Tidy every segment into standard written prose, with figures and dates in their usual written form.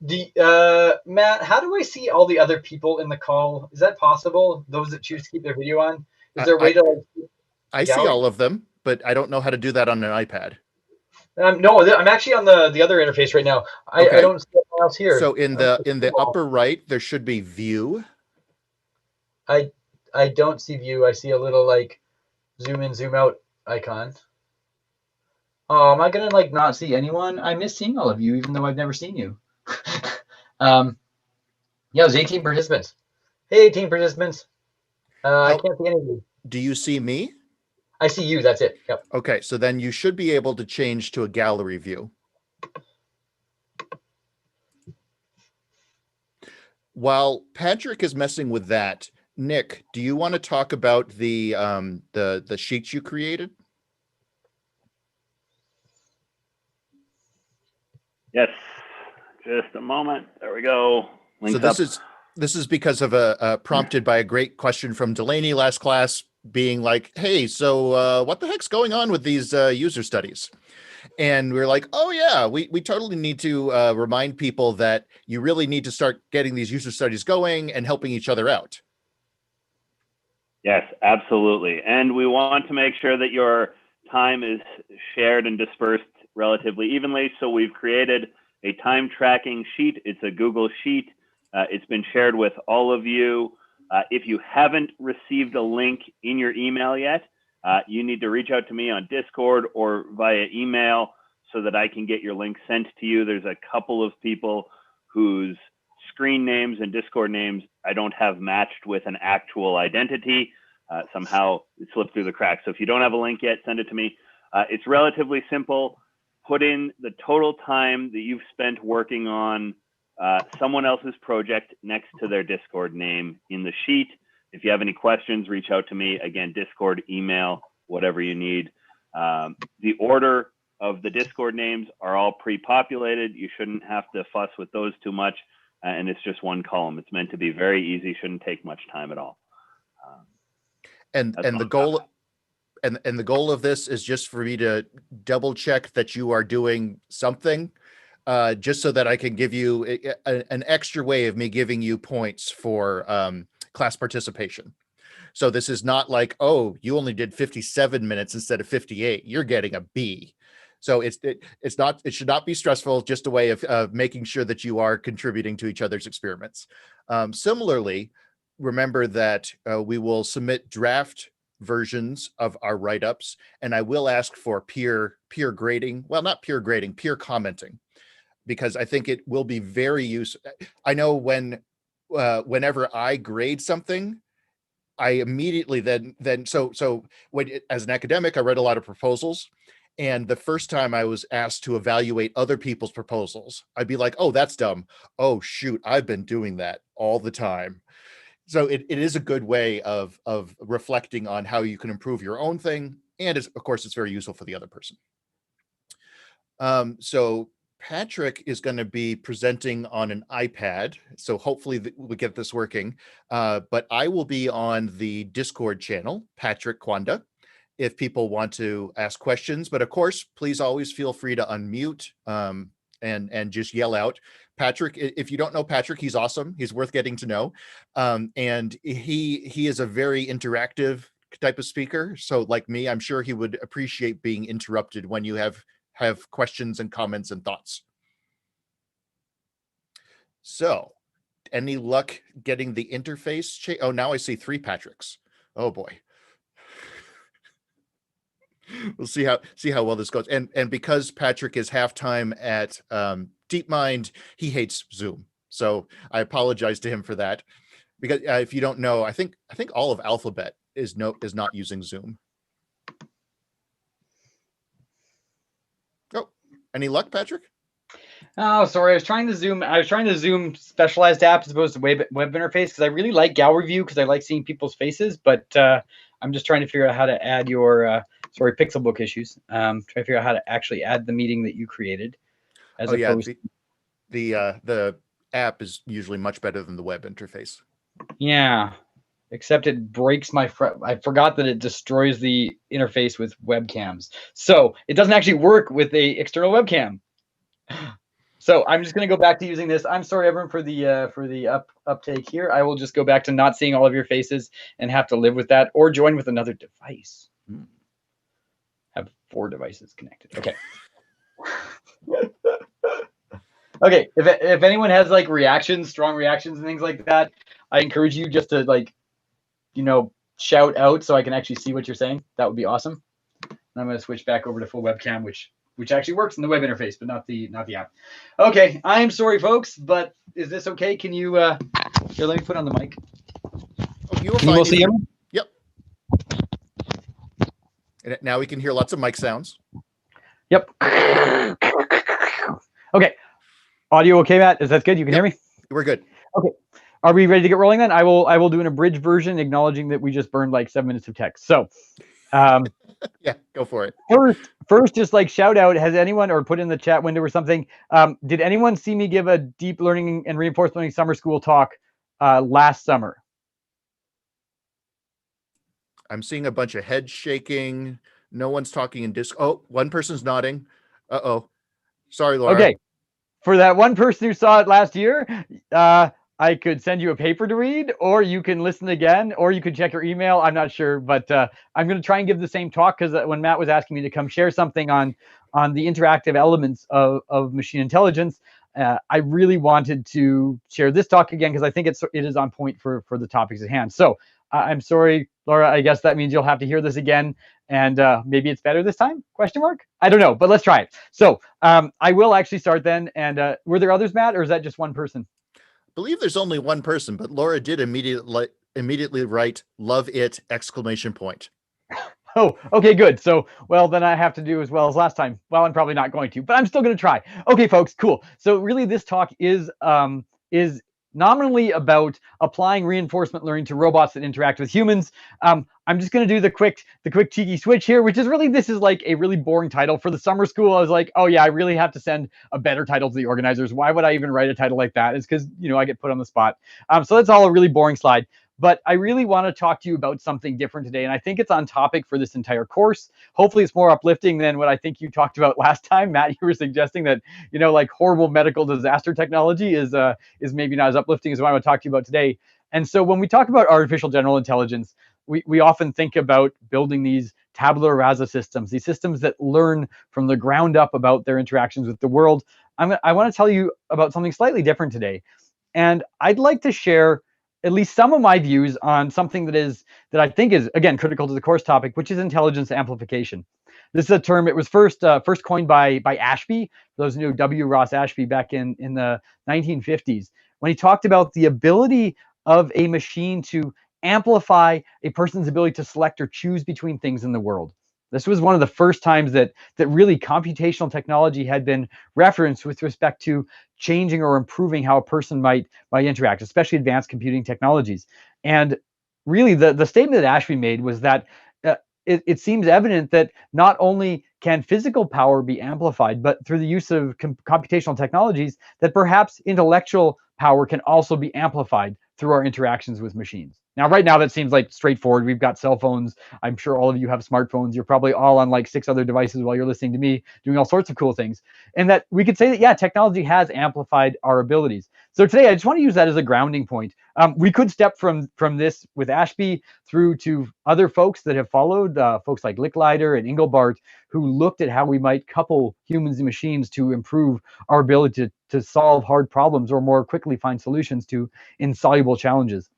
Matt, how do I see all the other people in the call? Is that possible? Those that choose to keep their video on? Is there a way to like I see gallery? all of them, but I don't know how to do that on an iPad. No, I'm actually on the other interface right now. I Okay. don't see anyone else here. So in the upper right, there should be view. I I don't see view. I see a little like zoom in, zoom out icon. Oh, am I gonna like not see anyone? I miss seeing all of you, even though I've never seen you. um, yeah, it was 18 participants. Hey, 18 participants. I How can't see any of you. do you see me? I see you. That's it. Yep. Okay, so then you should be able to change to a gallery view. While Patrick is messing with that, Nick, do you want to talk about the sheets you created? Yes, just a moment. There we go. So this is because of a prompted by a great question from Delaney last class, being like, "Hey, so what the heck's going on with these user studies?" And we're like, "Oh yeah, we totally need to remind people that you really need to start getting these user studies going and helping each other out." Yes, absolutely. And we want to make sure that your time is shared and dispersed relatively evenly. So we've created a time tracking sheet. It's a Google Sheet. It's been shared with all of you. If you haven't received a link in your email yet, you need to reach out to me on Discord or via email so that I can get your link sent to you. There's a couple of people whose screen names and Discord names I don't have matched with an actual identity. Somehow it slipped through the cracks. So if you don't have a link yet, send it to me. It's relatively simple. Put in the total time that you've spent working on someone else's project next to their Discord name in the sheet. If you have any questions, reach out to me. Again, Discord, email, whatever you need. The order of the Discord names are all pre-populated. You shouldn't have to fuss with those too much. And it's just one column. It's meant to be very easy. Shouldn't take much time at all. And the goal and the goal of this is just for me to double check that you are doing something, just so that I can give you an extra way of me giving you points for class participation. So this is not like, oh, you only did 57 minutes instead of 58. You're getting a B. So it should not be stressful, just a way of making sure that you are contributing to each other's experiments. Similarly, remember that we will submit draft versions of our write-ups, and I will ask for peer grading. Well, not peer grading, peer commenting, because I think it will be very useful. I know whenever I grade something, I immediately so when as an academic, I read a lot of proposals. And the first time I was asked to evaluate other people's proposals, I'd be like, oh, that's dumb. Oh, shoot, I've been doing that all the time. So it is a good way of reflecting on how you can improve your own thing. And of course, it's very useful for the other person. So Patrick is going to be presenting on an iPad. So hopefully we get this working. But I will be on the Discord channel, Patrick Kwanda, if people want to ask questions. But of course, please always feel free to unmute and just yell out. Patrick, if you don't know Patrick, he's awesome. He's worth getting to know. And he is a very interactive type of speaker. So like me, I'm sure he would appreciate being interrupted when you have questions and comments and thoughts. So any luck getting the interface? Oh, now I see 3 Patricks. Oh boy. We'll see how well this goes. And because Patrick is halftime at DeepMind, he hates Zoom. So I apologize to him for that. Because if you don't know, I think all of Alphabet is not using Zoom. Oh, any luck, Patrick? Oh, sorry. I was trying to zoom specialized apps as opposed to web interface, because I really like gallery view because I like seeing people's faces. But I'm just trying to figure out how to add your Pixelbook issues. Trying to figure out how to actually add the meeting that you created. The app is usually much better than the web interface. Yeah, except it breaks my. I forgot that it destroys the interface with webcams, so it doesn't actually work with a external webcam. So I'm just going to go back to using this. I'm sorry, everyone, for the uptake here. I will just go back to not seeing all of your faces and have to live with that, or join with another device. Have 4 devices connected. Okay. Okay. If anyone has like reactions, strong reactions and things like that, I encourage you just to like, shout out so I can actually see what you're saying. That would be awesome. And I'm going to switch back over to full webcam, which actually works in the web interface, but not the app. Okay, I'm sorry, folks, but is this okay? Can you here? Let me put on the mic. You will Can you all see him? Yep. And now we can hear lots of mic sounds. Yep. Okay. Audio okay, Matt? Is that good? You can hear me? We're good. Okay. Are we ready to get rolling then? I will do an abridged version acknowledging that we just burned like 7 minutes of text. So yeah, go for it. First, just like shout out, has anyone, or put in the chat window or something, did anyone see me give a deep learning and reinforcement learning summer school talk last summer? I'm seeing a bunch of head shaking. No one's talking in disc. Oh, one person's nodding. Uh-oh. Sorry, Laura. Okay. For that one person who saw it last year, I could send you a paper to read, or you can listen again, or you could check your email. I'm not sure, but I'm going to try and give the same talk, because when Matt was asking me to come share something on the interactive elements of machine intelligence, I really wanted to share this talk again, because I think it is on point for the topics at hand. So I'm sorry, Laura. I guess that means you'll have to hear this again, and maybe it's better this time? Question mark? I don't know, but let's try it. So I will actually start then. And were there others, Matt, or is that just one person? I believe there's only one person, but Laura did immediately write "love it!" exclamation point. Oh, okay, good. So, well, then I have to do as well as last time. Well, I'm probably not going to, but I'm still going to try. Okay, folks, cool. So really this talk is nominally about applying reinforcement learning to robots that interact with humans. I'm just going to do the quick cheeky switch here, which is really, this is like a really boring title for the summer school. I was like, oh yeah, I really have to send a better title to the organizers. Why would I even write a title like that? It's because, I get put on the spot. So that's all a really boring slide. But I really want to talk to you about something different today. And I think it's on topic for this entire course. Hopefully it's more uplifting than what I think you talked about last time. Matt, you were suggesting that, like horrible medical disaster technology is maybe not as uplifting as what I want to talk to you about today. And so when we talk about artificial general intelligence, we often think about building these tabula rasa systems, these systems that learn from the ground up about their interactions with the world. I want to tell you about something slightly different today. And I'd like to share at least some of my views on something that I think is, again, critical to the course topic, which is intelligence amplification. This is a term, it was first coined by Ashby, for those who know W. Ross Ashby, back in the 1950s, when he talked about the ability of a machine to amplify a person's ability to select or choose between things in the world. This was one of the first times that really computational technology had been referenced with respect to changing or improving how a person might interact, especially advanced computing technologies. And really, the statement that Ashby made was that it seems evident that not only can physical power be amplified, but through the use of computational technologies, that perhaps intellectual power can also be amplified through our interactions with machines. Now, right now, that seems like straightforward. We've got cell phones. I'm sure all of you have smartphones. You're probably all on like 6 other devices while you're listening to me doing all sorts of cool things. And that we could say that, yeah, technology has amplified our abilities. So today, I just want to use that as a grounding point. We could step from this with Ashby through to other folks that have followed, folks like Licklider and Engelbart, who looked at how we might couple humans and machines to improve our ability to solve hard problems or more quickly find solutions to insoluble challenges.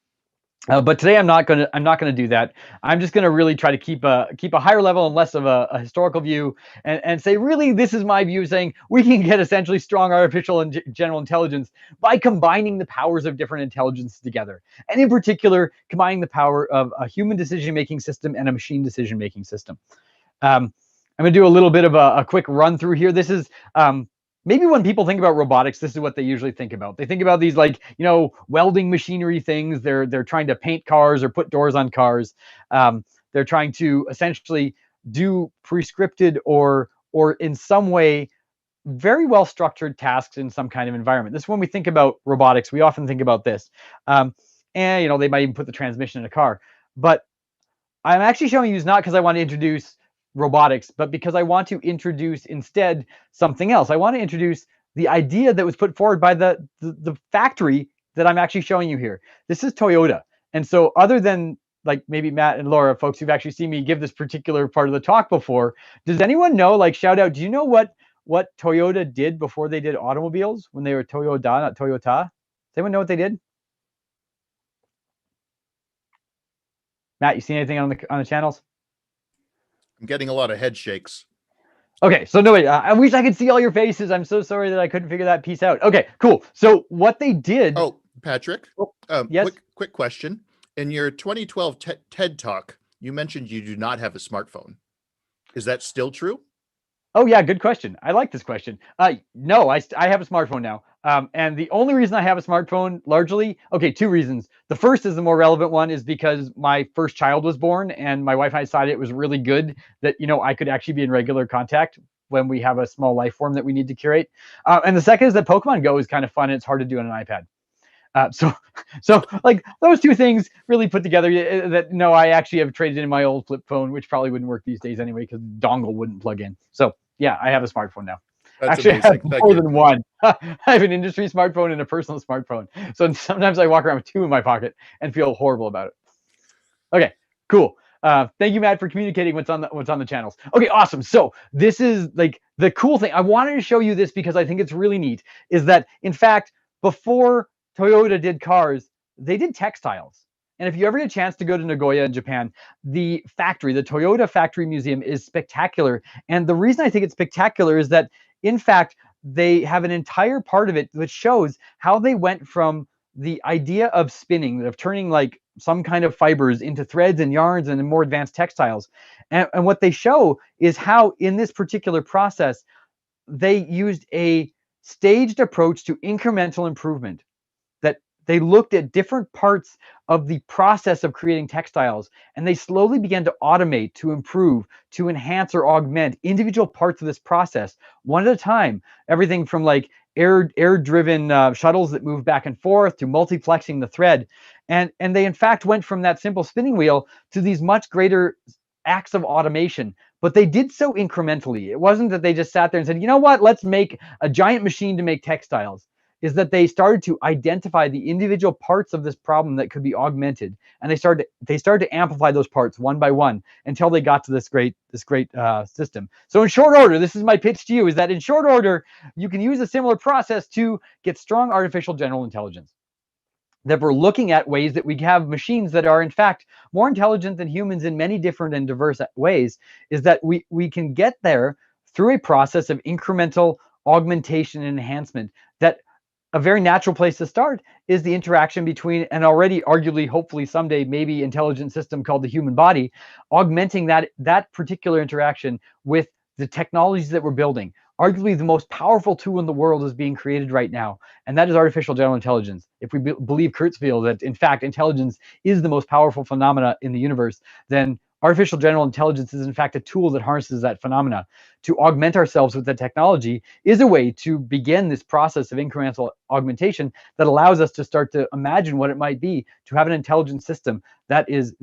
But today I'm not gonna do that. I'm just gonna really try to keep a higher level and less of a historical view, and say, really, this is my view, saying we can get essentially strong artificial and general intelligence by combining the powers of different intelligences together, and in particular combining the power of a human decision-making system and a machine decision-making system. I'm gonna do a little bit of a quick run through here. This is maybe when people think about robotics, this is what they usually think about. They think about these like, welding machinery things. They're trying to paint cars or put doors on cars. They're trying to essentially do prescripted or in some way very well structured tasks in some kind of environment. This is when we think about robotics, we often think about this. And they might even put the transmission in a car. But I'm actually showing you not because I want to introduce robotics, but because I want to introduce instead something else. I want to introduce the idea that was put forward by the factory that I'm actually showing you here. This is Toyota. And so other than like maybe Matt and Laura, folks who've actually seen me give this particular part of the talk before, does anyone know, like shout out, do you know what Toyota did before they did automobiles when they were Toyota, not Toyota? Does anyone know what they did? Matt, you see anything on the channels? I'm getting a lot of head shakes. Okay, so no, wait, I wish I could see all your faces. I'm so sorry that I couldn't figure that piece out. Okay, cool. So what they did. Oh, Patrick, yes. Quick question. In your 2012 TED Talk, you mentioned you do not have a smartphone. Is that still true? Oh yeah, good question. I like this question. No, I have a smartphone now. And the only reason I have a smartphone, largely, okay, two reasons. The first is the more relevant one, is because my first child was born, and my wife and I decided it was really good that I could actually be in regular contact when we have a small life form that we need to curate. And the second is that Pokemon Go is kind of fun and it's hard to do on an iPad. So like those two things really put together that no, I actually have traded in my old flip phone, which probably wouldn't work these days anyway because dongle wouldn't plug in. So yeah, I have a smartphone now. That's actually, amazing. I have more than one. I have an industry smartphone and a personal smartphone. So sometimes I walk around with two in my pocket and feel horrible about it. Okay, cool. Thank you, Matt, for communicating what's on the channels. Okay, awesome. So this is like the cool thing. I wanted to show you this because I think it's really neat, is that in fact, before Toyota did cars, they did textiles. And if you ever get a chance to go to Nagoya in Japan, the Toyota Factory Museum is spectacular. And the reason I think it's spectacular is that, in fact, they have an entire part of it that shows how they went from the idea of spinning, of turning like some kind of fibers into threads and yarns and more advanced textiles. And what they show is how in this particular process, they used a staged approach to incremental improvement. That they looked at different parts of the process of creating textiles, and they slowly began to automate, to improve, to enhance or augment individual parts of this process one at a time. Everything from like air-driven shuttles that move back and forth to multiplexing the thread. And they in fact went from that simple spinning wheel to these much greater acts of automation. But they did so incrementally. It wasn't that they just sat there and said, you know what, let's make a giant machine to make textiles. Is that they started to identify the individual parts of this problem that could be augmented, and they started to amplify those parts one by one until they got to this great system. So in short order, this is my pitch to you: is that in short order, you can use a similar process to get strong artificial general intelligence. That we're looking at ways that we have machines that are in fact more intelligent than humans in many different and diverse ways. Is that we can get there through a process of incremental augmentation and enhancement. That a very natural place to start is the interaction between an already arguably, hopefully someday, maybe intelligent system called the human body, augmenting that particular interaction with the technologies that we're building. Arguably the most powerful tool in the world is being created right now, and that is artificial general intelligence. If we believe Kurzweil that in fact intelligence is the most powerful phenomena in the universe, then artificial general intelligence is in fact a tool that harnesses that phenomena. To augment ourselves with the technology is a way to begin this process of incremental augmentation that allows us to start to imagine what it might be to have an intelligent system that is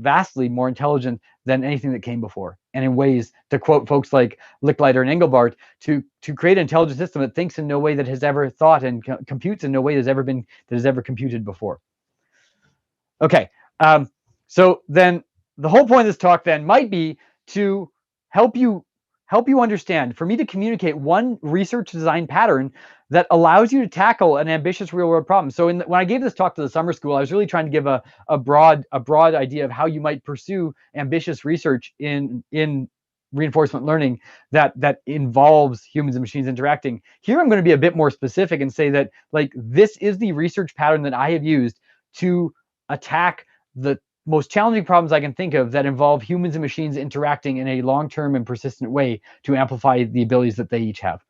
vastly more intelligent than anything that came before. And in ways, to quote folks like Licklider and Engelbart, to create an intelligent system that thinks in no way that has ever thought and computes in no way that has ever computed before. Okay, so then the whole point of this talk then might be to help you understand, for me to communicate one research design pattern that allows you to tackle an ambitious real world problem. So when I gave this talk to the summer school, I was really trying to give a broad idea of how you might pursue ambitious research in reinforcement learning that involves humans and machines interacting. Here I'm going to be a bit more specific and say that like this is the research pattern that I have used to attack the most challenging problems I can think of that involve humans and machines interacting in a long-term and persistent way to amplify the abilities that they each have.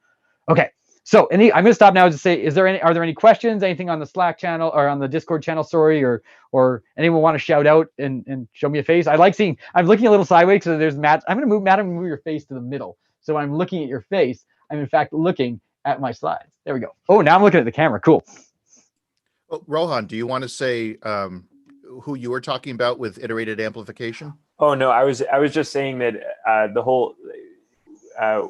Okay, so I'm going to stop now to say, are there any questions, anything on the Slack channel or on the Discord channel, sorry, or anyone want to shout out and show me a face? I'm looking a little sideways because there's Matt. I'm going to move your face to the middle. So I'm looking at your face. I'm in fact looking at my slides. There we go. Oh, now I'm looking at the camera. Cool. Well, Rohan, do you want to say who you were talking about with iterated amplification? Oh no, I was just saying that the whole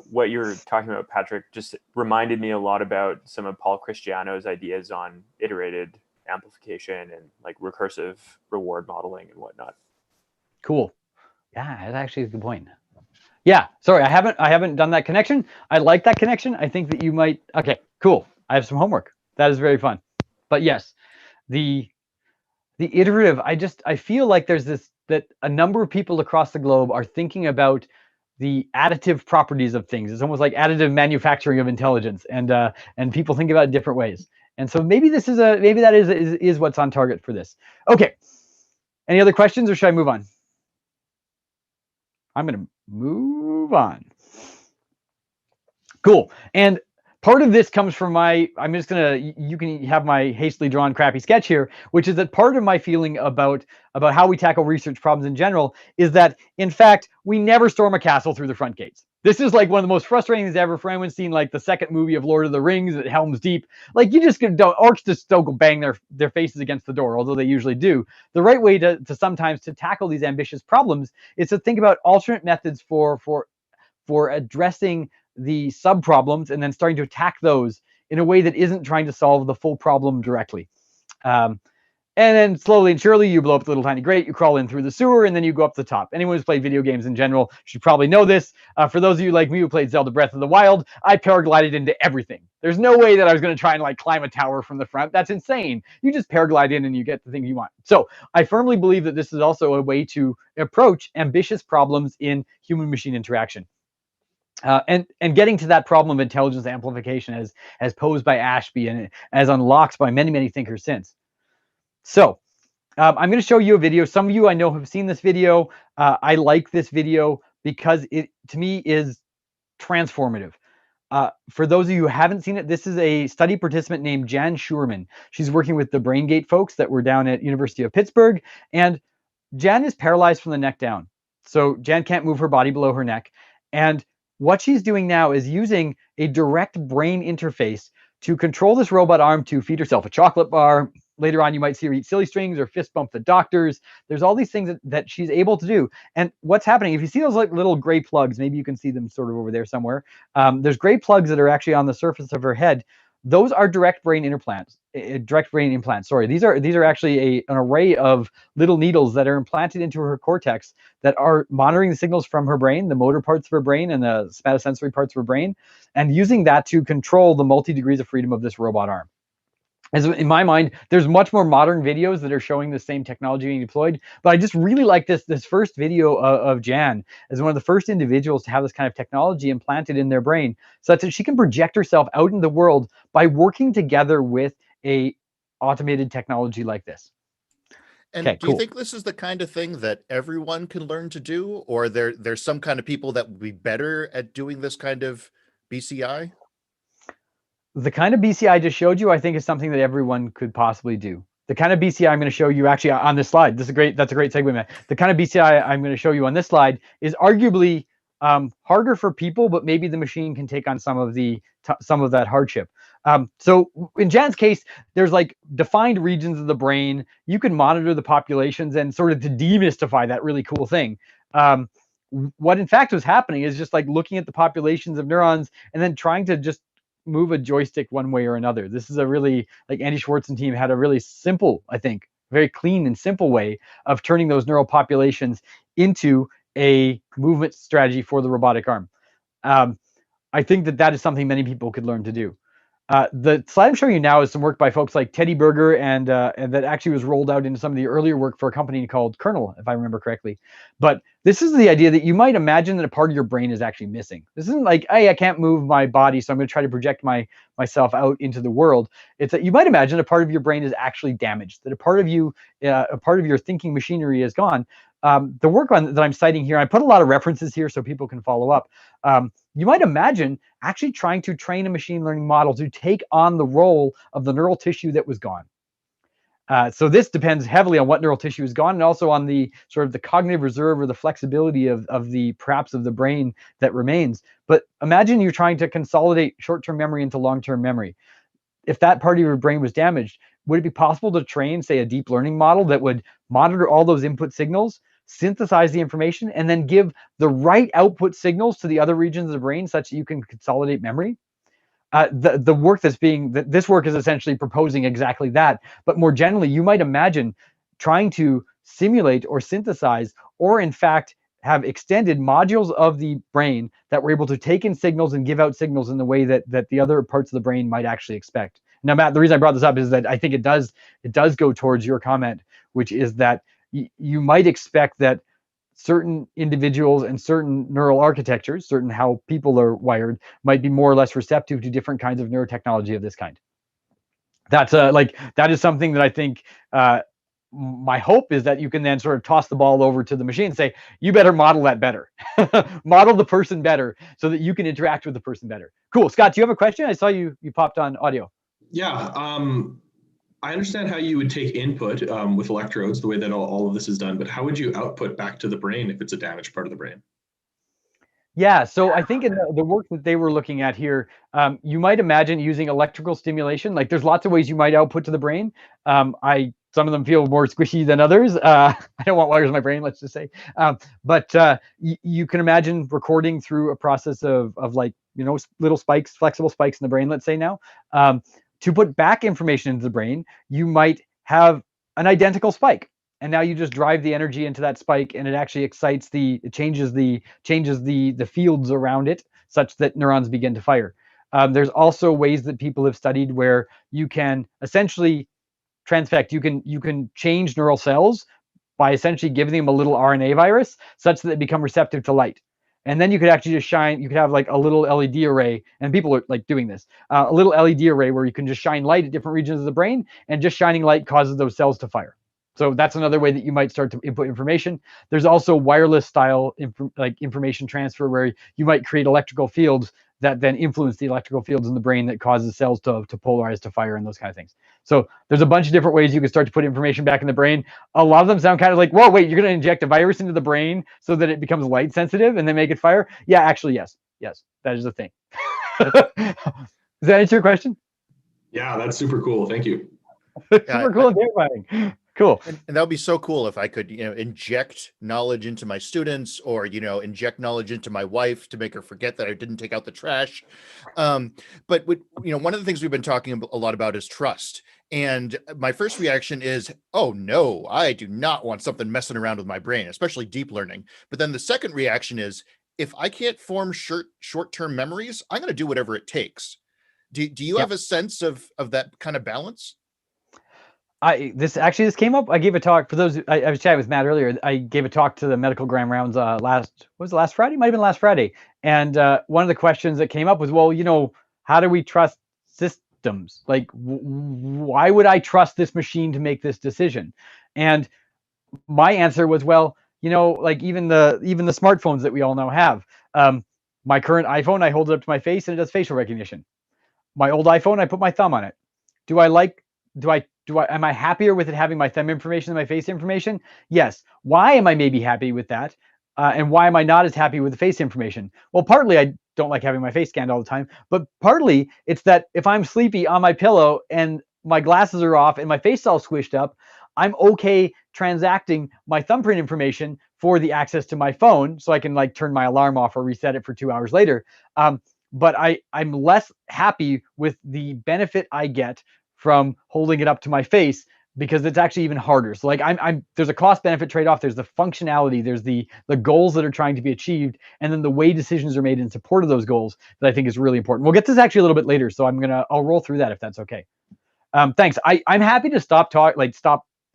what you're talking about, Patrick, just reminded me a lot about some of Paul Christiano's ideas on iterated amplification and like recursive reward modeling and whatnot. Cool. Yeah, that's actually a good point. Yeah, sorry, I haven't done that connection. I like that connection. I think that you might. Okay, cool. I have some homework. That is very fun. But yes, the iterative. I feel like there's that a number of people across the globe are thinking about the additive properties of things. It's almost like additive manufacturing of intelligence, and people think about it different ways. And so maybe that is what's on target for this. Okay. Any other questions, or should I move on? I'm going to move on. Cool. And part of this comes from you can have my hastily drawn crappy sketch here, which is that part of my feeling about how we tackle research problems in general is that, in fact, we never storm a castle through the front gates. This is like one of the most frustrating things ever for anyone seen like the second movie of Lord of the Rings at Helm's Deep. Like orcs just don't go bang their faces against the door, although they usually do. The right way to sometimes to tackle these ambitious problems is to think about alternate methods for addressing the sub-problems and then starting to attack those in a way that isn't trying to solve the full problem directly. And then slowly and surely you blow up the little tiny grate, you crawl in through the sewer, and then you go up the top. Anyone who's played video games in general should probably know this. For those of you like me who played Zelda Breath of the Wild, I paraglided into everything. There's no way that I was going to try and like climb a tower from the front. That's insane. You just paraglide in and you get the thing you want. So I firmly believe that this is also a way to approach ambitious problems in human-machine interaction. And getting to that problem of intelligence amplification as posed by Ashby and as unlocked by many, many thinkers since. So I'm going to show you a video. Some of you I know have seen this video. I like this video because it, to me, is transformative. For those of you who haven't seen it, this is a study participant named Jan Schurman. She's working with the BrainGate folks that were down at University of Pittsburgh. And Jan is paralyzed from the neck down. So Jan can't move her body below her neck. And what she's doing now is using a direct brain interface to control this robot arm to feed herself a chocolate bar. Later on, you might see her eat silly strings or fist bump the doctors. There's all these things that she's able to do. And what's happening, if you see those like little gray plugs, maybe you can see them sort of over there somewhere. There's gray plugs that are actually on the surface of her head. Those are direct brain implants. Sorry, these are actually an array of little needles that are implanted into her cortex that are monitoring the signals from her brain, the motor parts of her brain and the somatosensory parts of her brain, and using that to control the multi degrees of freedom of this robot arm. As in my mind, there's much more modern videos that are showing the same technology being deployed, but I just really like this first video of Jan as one of the first individuals to have this kind of technology implanted in their brain, such that she can project herself out in the world by working together with a automated technology like this. And do you think this is the kind of thing that everyone can learn to do, or there's some kind of people that would be better at doing this kind of BCI? The kind of BCI I just showed you, I think, is something that everyone could possibly do. The kind of BCI I'm going to show you actually on this slide, that's a great segue, Matt. The kind of BCI I'm going to show you on this slide is arguably harder for people, but maybe the machine can take on some of that hardship. So in Jan's case, there's like defined regions of the brain. You can monitor the populations and sort of to demystify that really cool thing. What in fact was happening is just like looking at the populations of neurons and then trying to just move a joystick one way or another. This is a really, like Andy Schwartz and team had a really simple, I think, very clean and simple way of turning those neural populations into a movement strategy for the robotic arm. I think that is something many people could learn to do. The slide I'm showing you now is some work by folks like Teddy Berger and that actually was rolled out into some of the earlier work for a company called Kernel, if I remember correctly. But this is the idea that you might imagine that a part of your brain is actually missing. This isn't like, hey, I can't move my body, so I'm going to try to project myself out into the world. It's that you might imagine a part of your brain is actually damaged, that a part of your thinking machinery is gone. The work that I'm citing here, I put a lot of references here so people can follow up. You might imagine actually trying to train a machine learning model to take on the role of the neural tissue that was gone. So this depends heavily on what neural tissue is gone and also on the sort of the cognitive reserve or the flexibility of the perhaps of the brain that remains. But imagine you're trying to consolidate short-term memory into long-term memory. If that part of your brain was damaged, would it be possible to train, say, a deep learning model that would monitor all those input signals, synthesize the information, and then give the right output signals to the other regions of the brain such that you can consolidate memory. The work this work is essentially proposing exactly that. But more generally, you might imagine trying to simulate or synthesize, or in fact have extended modules of the brain that were able to take in signals and give out signals in the way that the other parts of the brain might actually expect. Now, Matt, the reason I brought this up is that I think it does go towards your comment, which is that you might expect that certain individuals and certain neural architectures, certain how people are wired, might be more or less receptive to different kinds of neurotechnology of this kind. That's that is something that I think my hope is that you can then sort of toss the ball over to the machine and say, you better model that better. Model the person better so that you can interact with the person better. Cool. Scott, do you have a question? I saw you popped on audio. Yeah. I understand how you would take input with electrodes, the way that all of this is done, but how would you output back to the brain if it's a damaged part of the brain? Yeah, so I think in the work that they were looking at here, you might imagine using electrical stimulation. Like there's lots of ways you might output to the brain. Some of them feel more squishy than others. I don't want wires in my brain, let's just say. But you can imagine recording through a process of like, little spikes, flexible spikes in the brain, let's say now. To put back information into the brain, you might have an identical spike. And now you just drive the energy into that spike, and it actually excites it changes the fields around it such that neurons begin to fire. There's also ways that people have studied where you can essentially transfect. You can change neural cells by essentially giving them a little RNA virus such that they become receptive to light. And then you could actually just shine, you could have like a little LED array, and people are like doing this, a little LED array where you can just shine light at different regions of the brain, and just shining light causes those cells to fire. So that's another way that you might start to input information. There's also wireless style information transfer where you might create electrical fields that then influence the electrical fields in the brain that causes cells to polarize, to fire, and those kind of things. So there's a bunch of different ways you can start to put information back in the brain. A lot of them sound kind of like, whoa, wait, you're going to inject a virus into the brain so that it becomes light sensitive and then make it fire? Yeah, actually, yes, that is a thing. Does that answer your question? Yeah, that's super cool. Thank you. Super cool and terrifying. Cool. And that would be so cool if I could, inject knowledge into my students, or, inject knowledge into my wife to make her forget that I didn't take out the trash. But one of the things we've been talking a lot about is trust. And my first reaction is, oh no, I do not want something messing around with my brain, especially deep learning. But then the second reaction is, if I can't form short-term memories, I'm going to do whatever it takes. Do you have a sense of that kind of balance? This came up. I gave a talk for those. I was chatting with Matt earlier. I gave a talk to the medical gram rounds last Friday? Might have been last Friday. And one of the questions that came up was, well, how do we trust systems? Like, why would I trust this machine to make this decision? And my answer was, well, like even the smartphones that we all now have. My current iPhone, I hold it up to my face and it does facial recognition. My old iPhone, I put my thumb on it. Am I happier with it having my thumb information than my face information? Yes. Why am I maybe happy with that? And why am I not as happy with the face information? Well, partly I don't like having my face scanned all the time, but partly it's that if I'm sleepy on my pillow and my glasses are off and my face is all squished up, I'm okay transacting my thumbprint information for the access to my phone so I can like turn my alarm off or reset it for 2 hours later. But I'm less happy with the benefit I get from holding it up to my face, because it's actually even harder. So like there's a cost benefit trade-off. There's the functionality, there's the goals that are trying to be achieved, and then the way decisions are made in support of those goals that I think is really important. We'll get to this actually a little bit later, so I'll roll through that if that's okay. Thanks. I'm happy to stop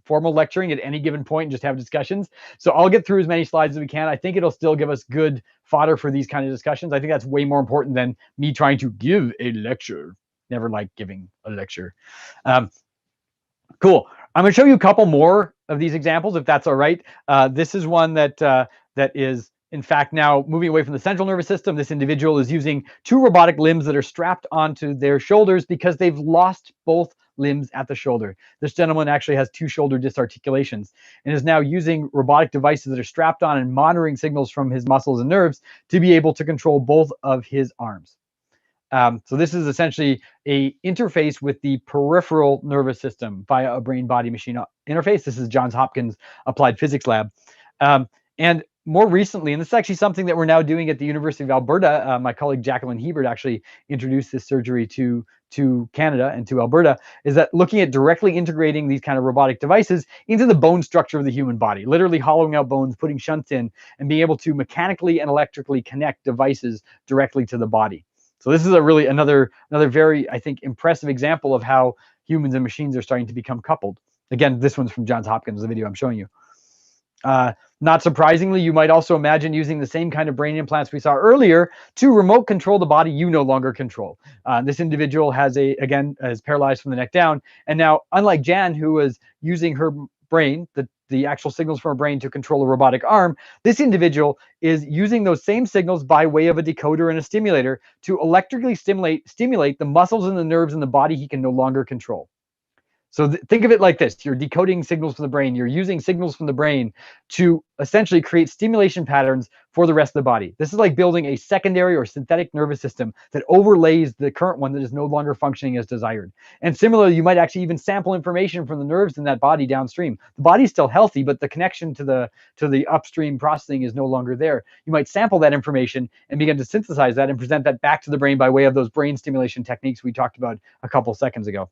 formal lecturing at any given point and just have discussions. So I'll get through as many slides as we can. I think it'll still give us good fodder for these kind of discussions. I think that's way more important than me trying to give a lecture. Never like giving a lecture. Cool. I'm going to show you a couple more of these examples, if that's all right. This is one that is, in fact, now moving away from the central nervous system. This individual is using 2 robotic limbs that are strapped onto their shoulders because they've lost both limbs at the shoulder. This gentleman actually has 2 shoulder disarticulations and is now using robotic devices that are strapped on and monitoring signals from his muscles and nerves to be able to control both of his arms. So this is essentially a interface with the peripheral nervous system via a brain-body machine interface. This is Johns Hopkins Applied Physics Lab. And more recently, and this is actually something that we're now doing at the University of Alberta. My colleague Jacqueline Hebert actually introduced this surgery to Canada and to Alberta, is that looking at directly integrating these kind of robotic devices into the bone structure of the human body, literally hollowing out bones, putting shunts in, and being able to mechanically and electrically connect devices directly to the body. So this is a really another very, I think, impressive example of how humans and machines are starting to become coupled. Again, this one's from Johns Hopkins, the video I'm showing you. Not surprisingly, you might also imagine using the same kind of brain implants we saw earlier to remote control the body you no longer control. This individual is paralyzed from the neck down. And now, unlike Jan, who was using her brain, the actual signals from her brain to control a robotic arm, this individual is using those same signals by way of a decoder and a stimulator to electrically stimulate the muscles and the nerves in the body he can no longer control. So think of it like this. You're decoding signals from the brain. You're using signals from the brain to essentially create stimulation patterns for the rest of the body. This is like building a secondary or synthetic nervous system that overlays the current one that is no longer functioning as desired. And similarly, you might actually even sample information from the nerves in that body downstream. The body's still healthy, but the connection to the upstream processing is no longer there. You might sample that information and begin to synthesize that and present that back to the brain by way of those brain stimulation techniques we talked about a couple seconds ago.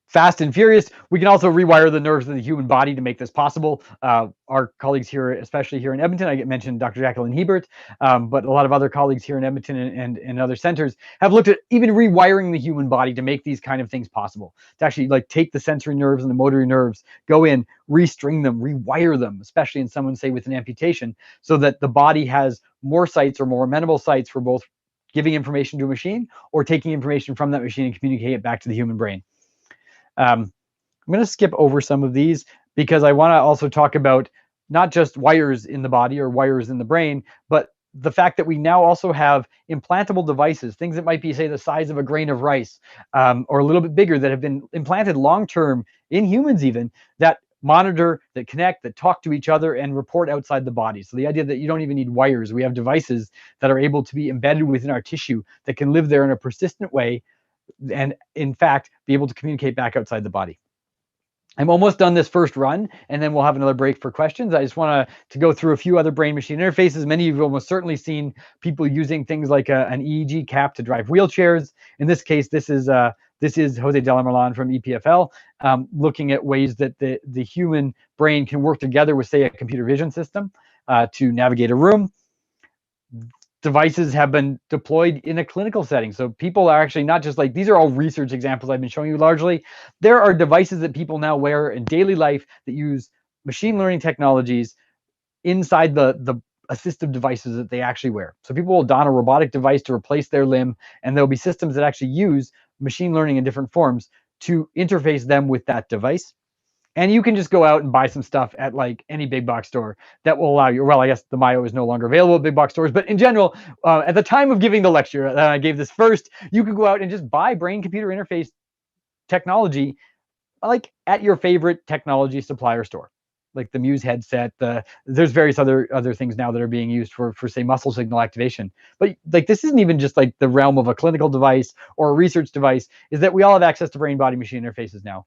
Fast and furious, we can also rewire the nerves of the human body to make this possible. Our colleagues here, especially here in Edmonton, I mentioned Dr. Jacqueline Hebert, but a lot of other colleagues here in Edmonton and other centers have looked at even rewiring the human body to make these kind of things possible. To actually like take the sensory nerves and the motor nerves, go in, restring them, rewire them, especially in someone, say, with an amputation, so that the body has more sites or more amenable sites for both giving information to a machine or taking information from that machine and communicating it back to the human brain. I'm going to skip over some of these because I want to also talk about not just wires in the body or wires in the brain, but the fact that we now also have implantable devices, things that might be, say, the size of a grain of rice, or a little bit bigger, that have been implanted long-term in humans even, that monitor, that connect, that talk to each other and report outside the body. So the idea that you don't even need wires, we have devices that are able to be embedded within our tissue that can live there in a persistent way and in fact be able to communicate back outside the body. I'm almost done this first run, and then we'll have another break for questions. I just want to go through a few other brain-machine interfaces. Many of you have almost certainly seen people using things like an EEG cap to drive wheelchairs. In this case, this is Jose Delamarlan from EPFL, looking at ways that the human brain can work together with, say, a computer vision system to navigate a room. Devices have been deployed in a clinical setting. So people are actually not just like, these are all research examples I've been showing you largely. There are devices that people now wear in daily life that use machine learning technologies inside the assistive devices that they actually wear. So people will don a robotic device to replace their limb, and there'll be systems that actually use machine learning in different forms to interface them with that device. And you can just go out and buy some stuff at like any big box store that will allow you. Well, I guess the Mayo is no longer available at big box stores, but in general, at the time of giving the lecture that I gave this first, you could go out and just buy brain-computer interface technology, like at your favorite technology supplier store, like the Muse headset. There's various other things now that are being used for say muscle signal activation. But like this isn't even just like the realm of a clinical device or a research device. Is that we all have access to brain-body machine interfaces now.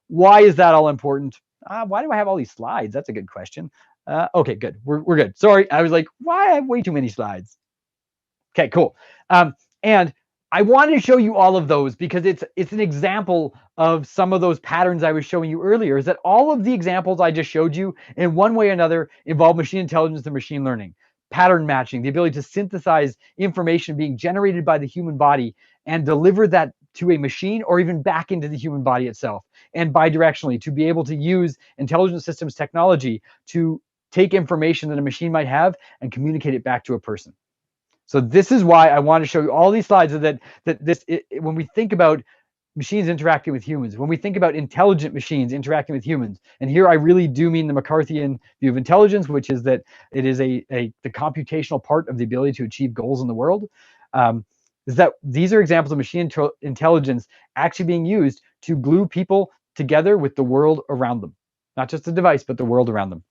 Why is that all important? Why do I have all these slides? That's a good question. Okay, good. We're good. Sorry, I was like, why I have way too many slides? Okay, cool. And I wanted to show you all of those because it's an example of some of those patterns I was showing you earlier. Is that all of the examples I just showed you in one way or another involve machine intelligence and machine learning, pattern matching, the ability to synthesize information being generated by the human body and deliver that to a machine or even back into the human body itself, and bidirectionally to be able to use intelligent systems technology to take information that a machine might have and communicate it back to a person. So this is why I want to show you all these slides, when we think about machines interacting with humans, when we think about intelligent machines interacting with humans, and here I really do mean the McCarthyian view of intelligence, which is that it is the computational part of the ability to achieve goals in the world, is that these are examples of machine intelligence actually being used to glue people together with the world around them. Not just the device, but the world around them.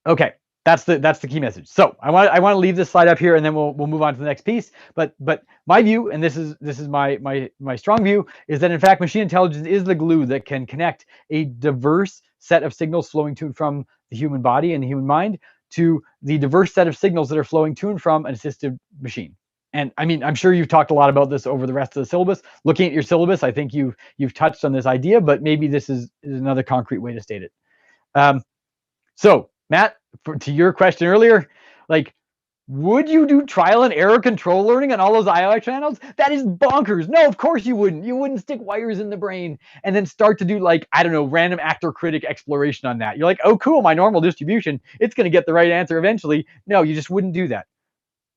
Okay, That's the key message. So I want to leave this slide up here, and then we'll move on to the next piece. But my view, and this is my strong view, is that in fact machine intelligence is the glue that can connect a diverse set of signals flowing to and from the human body and the human mind to the diverse set of signals that are flowing to and from an assistive machine. And I mean, I'm sure you've talked a lot about this over the rest of the syllabus. Looking at your syllabus, I think you've touched on this idea, but maybe this is another concrete way to state it. So Matt, to your question earlier, like, would you do trial and error control learning on all those IOI channels? That is bonkers. No, of course you wouldn't. You wouldn't stick wires in the brain and then start to do, like, I don't know, random actor critic exploration on that. You're like, oh, cool, my normal distribution, it's going to get the right answer eventually. No, you just wouldn't do that.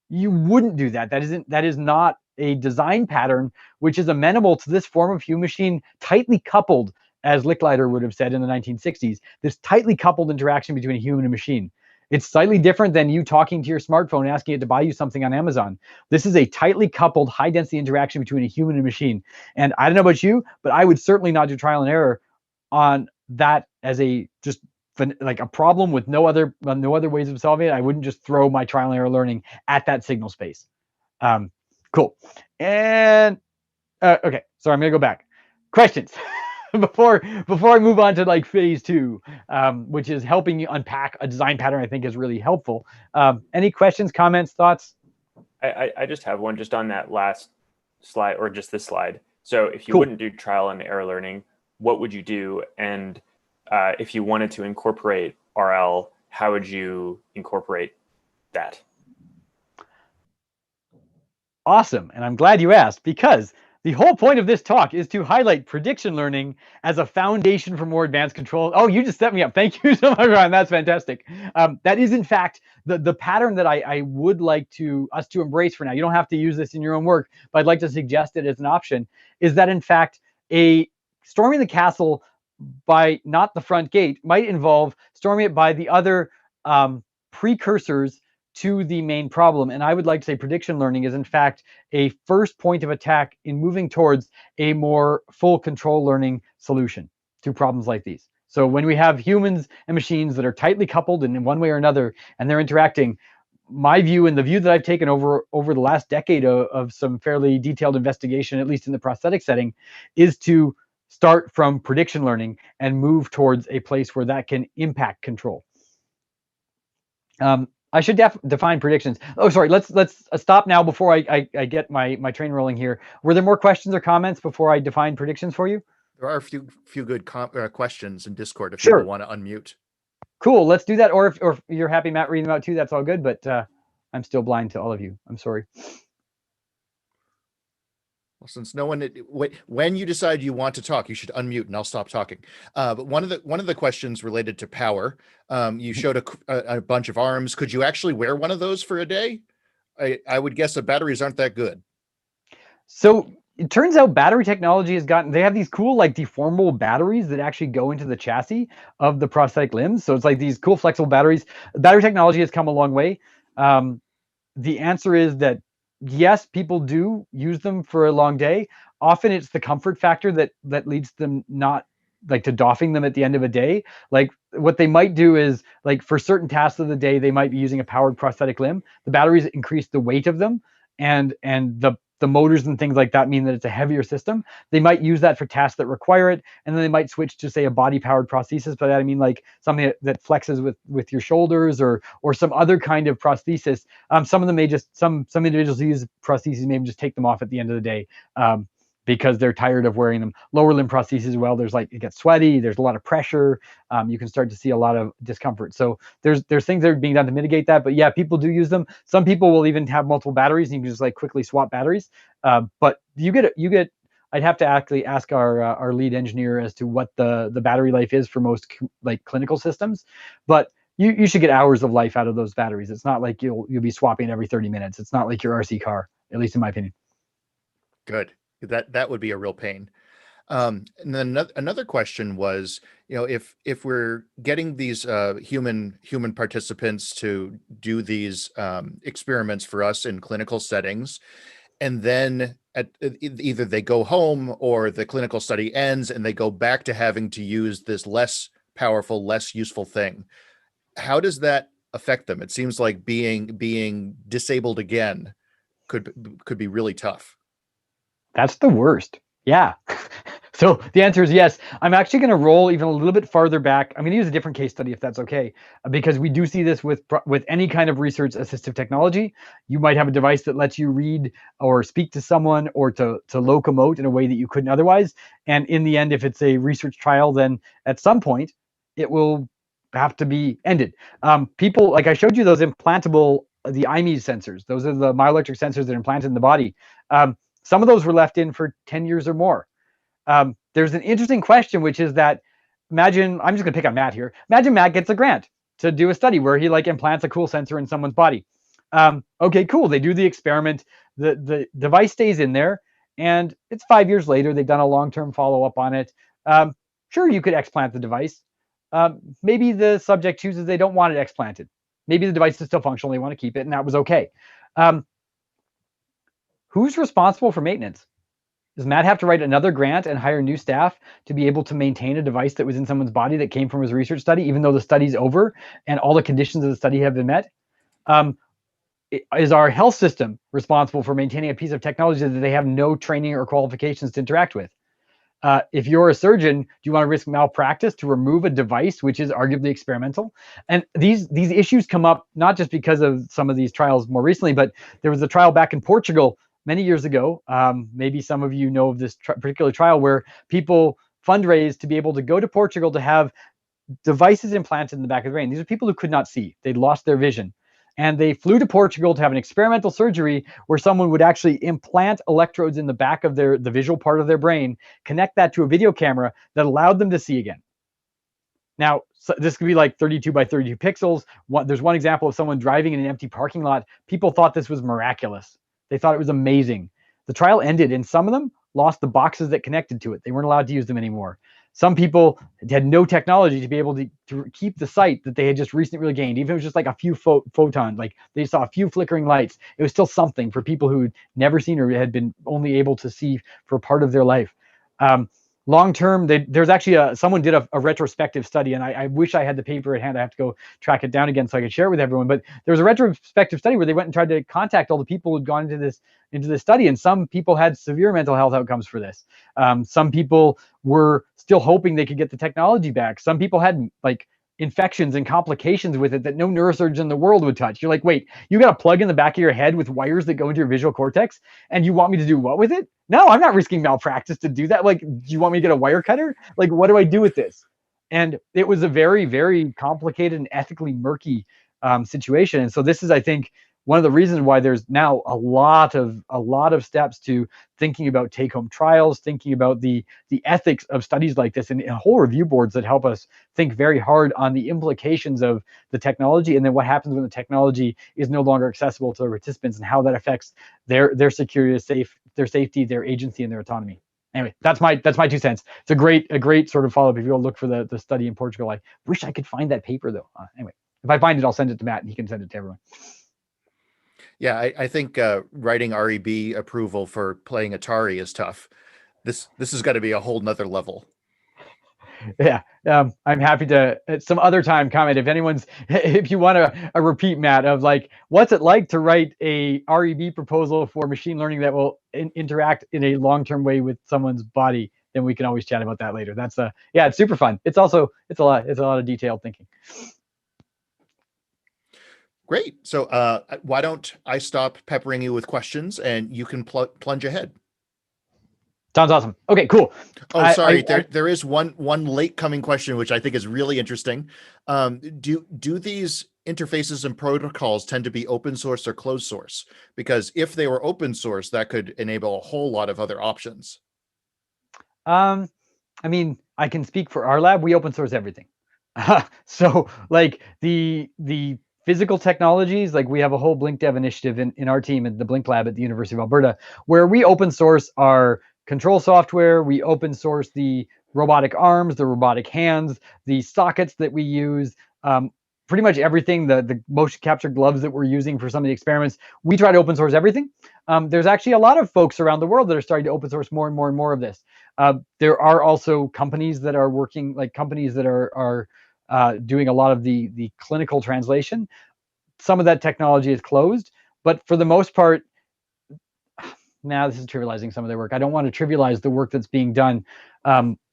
You wouldn't do that. That is not a design pattern which is amenable to this form of human machine, tightly coupled, as Licklider would have said in the 1960s, this tightly coupled interaction between a human and machine. It's slightly different than you talking to your smartphone, asking it to buy you something on Amazon. This is a tightly coupled, high-density interaction between a human and machine. And I don't know about you, but I would certainly not do trial and error on that as a just like a problem with no other ways of solving it. I wouldn't just throw my trial and error learning at that signal space. Cool. And okay, so I'm gonna go back. Questions before I move on to like phase 2, which is helping you unpack a design pattern. I think is really helpful. Any questions, comments, thoughts? I just have one just on that last slide, or just this slide. So if you Cool. wouldn't do trial and error learning, what would you do? And if you wanted to incorporate RL, how would you incorporate that? Awesome. And I'm glad you asked, because the whole point of this talk is to highlight prediction learning as a foundation for more advanced control. Oh, you just set me up. Thank you so much, Ryan. That's fantastic. That is, in fact, the pattern that I would like us to embrace for now. You don't have to use this in your own work, but I'd like to suggest it as an option, is that, in fact, a storming the castle by not the front gate might involve storming it by the other precursors to the main problem. And I would like to say prediction learning is, in fact, a first point of attack in moving towards a more full control learning solution to problems like these. So when we have humans and machines that are tightly coupled in one way or another, and they're interacting, my view, and the view that I've taken over the last decade of some fairly detailed investigation, at least in the prosthetic setting, is to start from prediction learning and move towards a place where that can impact control. I should define predictions. Oh, sorry. Let's stop now before I get my train rolling here. Were there more questions or comments before I define predictions for you? There are a few good questions in Discord if Sure. people want to unmute. Cool. Let's do that. Or if you're happy, Matt, reading them out too, that's all good. But I'm still blind to all of you. I'm sorry. Well, since no one, when you decide you want to talk, you should unmute and I'll stop talking. But one of the questions related to power, you showed a bunch of arms. Could you actually wear one of those for a day? I would guess the batteries aren't that good. So it turns out battery technology they have these cool, like, deformable batteries that actually go into the chassis of the prosthetic limbs. So it's like these cool flexible batteries. Battery technology has come a long way. The answer is that yes, people do use them for a long day. Often it's the comfort factor that leads them not like to doffing them at the end of a day. Like what they might do is, like, for certain tasks of the day, they might be using a powered prosthetic limb. The batteries increase the weight of them, and the motors and things like that mean that it's a heavier system. They might use that for tasks that require it, and then they might switch to, say, a body-powered prosthesis. By that I mean like something that flexes with your shoulders, or some other kind of prosthesis. Some of them may just some individuals who use prostheses may just take them off at the end of the day because they're tired of wearing them. Lower limb prostheses, well, it gets sweaty. There's a lot of pressure. You can start to see a lot of discomfort. So there's things that are being done to mitigate that. But yeah, people do use them. Some people will even have multiple batteries, and you can just like quickly swap batteries. But you get. I'd have to actually ask our lead engineer as to what the battery life is for most like clinical systems. But you should get hours of life out of those batteries. It's not like you'll be swapping every 30 minutes. It's not like your RC car, at least in my opinion. Good. That would be a real pain. And then another question was, if we're getting these human participants to do these experiments for us in clinical settings, and then either they go home or the clinical study ends and they go back to having to use this less powerful, less useful thing, how does that affect them. It seems like being disabled again could be really tough. That's the worst. Yeah. So the answer is yes. I'm actually going to roll even a little bit farther back. I'm going to use a different case study if that's okay, because we do see this with any kind of research assistive technology. You might have a device that lets you read or speak to someone or to locomote in a way that you couldn't otherwise. And in the end, if it's a research trial, then at some point it will have to be ended. People, like I showed you those implantable, the IMES sensors. Those are the myoelectric sensors that are implanted in the body. Some of those were left in for 10 years or more. There's an interesting question, which is that imagine, I'm just gonna pick on Matt here. Imagine Matt gets a grant to do a study where he like implants a cool sensor in someone's body. Okay, cool. They do the experiment. The device stays in there, and it's 5 years later. They've done a long-term follow-up on it. Sure, you could explant the device. Maybe the subject chooses they don't want it explanted. Maybe the device is still functional. They want to keep it, and that was okay. Who's responsible for maintenance? Does Matt have to write another grant and hire new staff to be able to maintain a device that was in someone's body that came from his research study, even though the study's over and all the conditions of the study have been met? Is our health system responsible for maintaining a piece of technology that they have no training or qualifications to interact with? If you're a surgeon, do you want to risk malpractice to remove a device which is arguably experimental? And these issues come up not just because of some of these trials more recently, but there was a trial back in Portugal many years ago. Maybe some of you know of this particular trial where people fundraised to be able to go to Portugal to have devices implanted in the back of the brain. These are people who could not see. They'd lost their vision. And they flew to Portugal to have an experimental surgery where someone would actually implant electrodes in the back of the visual part of their brain, connect that to a video camera that allowed them to see again. Now, so this could be like 32 by 32 pixels. There's one example of someone driving in an empty parking lot. People thought this was miraculous. They thought it was amazing. The trial ended, and some of them lost the boxes that connected to it. They weren't allowed to use them anymore. Some people had no technology to be able to keep the sight that they had just recently really gained. Even if it was just like a few photons, like they saw a few flickering lights, it was still something for people who'd never seen or had been only able to see for part of their life. Long term, there's actually someone did a retrospective study, and I wish I had the paper at hand. I have to go track it down again so I could share it with everyone. But there was a retrospective study where they went and tried to contact all the people who'd gone into this study, and some people had severe mental health outcomes for this. Some people were still hoping they could get the technology back. Some people had like infections and complications with it that no neurosurgeon in the world would touch. You're like, wait, you got a plug in the back of your head with wires that go into your visual cortex, and you want me to do what with it? No, I'm not risking malpractice to do that. Like, do you want me to get a wire cutter? Like, what do I do with this? And it was a very, very complicated and ethically murky situation. And so this is, I think, one of the reasons why there's now a lot of steps to thinking about take-home trials, thinking about the ethics of studies like this, and whole review boards that help us think very hard on the implications of the technology, and then what happens when the technology is no longer accessible to the participants, and how that affects their security, their safety, their agency, and their autonomy. Anyway, that's my 2 cents. It's a great sort of follow-up if you go look for the study in Portugal. I wish I could find that paper though. Anyway, if I find it, I'll send it to Matt and he can send it to everyone. Yeah, I think writing REB approval for playing Atari is tough. This has got to be a whole nother level. Yeah, I'm happy to at some other time comment if you want a repeat, Matt, of like what's it like to write a REB proposal for machine learning that will interact in a long-term way with someone's body. Then we can always chat about that later. That's yeah, it's super fun. It's a lot of detailed thinking. Great. So why don't I stop peppering you with questions and you can plunge ahead? Sounds awesome. Okay, cool. Oh, sorry. There is one late coming question, which I think is really interesting. Do these interfaces and protocols tend to be open source or closed source? Because if they were open source, that could enable a whole lot of other options. I mean, I can speak for our lab. We open source everything. So like the physical technologies, like we have a whole Blink Dev initiative in our team at the Blink Lab at the University of Alberta, where we open source our control software, we open source the robotic arms, the robotic hands, the sockets that we use, pretty much everything, the motion capture gloves that we're using for some of the experiments. We try to open source everything. There's actually a lot of folks around the world that are starting to open source more and more and more of this. There are also companies that are working, like companies that are doing a lot of the clinical translation. Some of that technology is closed, but for the most part, now this is trivializing some of their work. I don't want to trivialize the work that's being done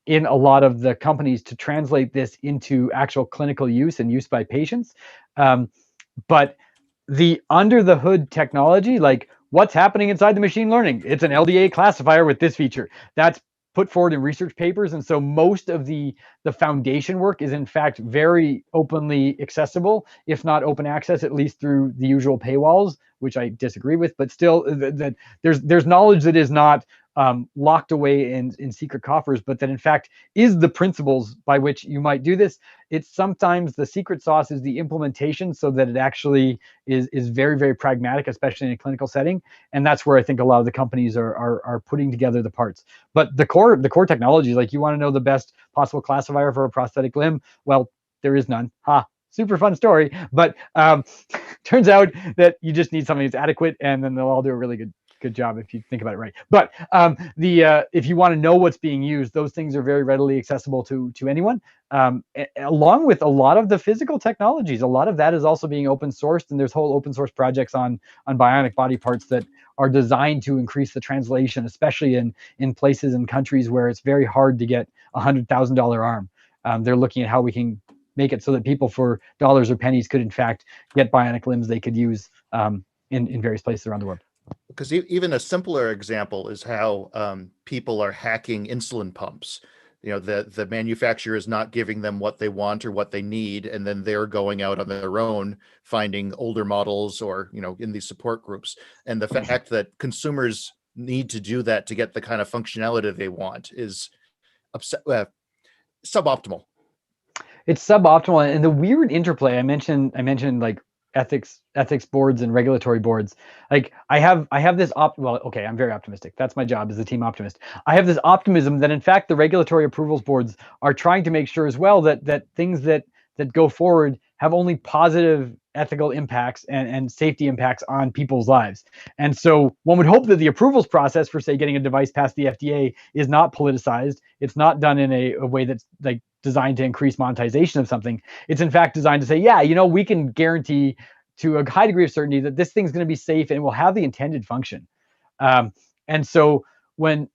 in a lot of the companies to translate this into actual clinical use and use by patients. But the under the hood technology, like what's happening inside the machine learning, it's an LDA classifier with this feature. That's put forward in research papers. And so most of the foundation work is in fact very openly accessible, if not open access, at least through the usual paywalls, which I disagree with, but still there's knowledge that is not locked away in secret coffers, but that in fact is the principles by which you might do this. It's sometimes the secret sauce is the implementation, so that it actually is very, very pragmatic, especially in a clinical setting. And that's where I think a lot of the companies are putting together the parts. But the core technology, like you want to know the best possible classifier for a prosthetic limb, well, there is none. Super fun story, but turns out that you just need something that's adequate, and then they'll all do a really good job if you think about it right. But if you want to know what's being used, those things are very readily accessible to anyone, along with a lot of the physical technologies. A lot of that is also being open sourced, and there's whole open source projects on bionic body parts that are designed to increase the translation, especially in places and countries where it's very hard to get $100,000 arm. They're looking at how we can make it so that people for dollars or pennies could in fact get bionic limbs they could use in various places around the world. Because even a simpler example is how people are hacking insulin pumps. The manufacturer is not giving them what they want or what they need, and then they're going out on their own, finding older models or, in these support groups. And the fact that consumers need to do that to get the kind of functionality they want is suboptimal. It's suboptimal, and the weird interplay I mentioned like ethics boards and regulatory boards. Like I have this I'm very optimistic. That's my job as a team optimist. I have this optimism that in fact the regulatory approvals boards are trying to make sure as well that things that go forward have only positive ethical impacts and safety impacts on people's lives. And so one would hope that the approvals process for, say, getting a device past the FDA is not politicized. It's not done in a way that's like designed to increase monetization of something. It's in fact designed to say, yeah, we can guarantee to a high degree of certainty that this thing's going to be safe and will have the intended function. And so when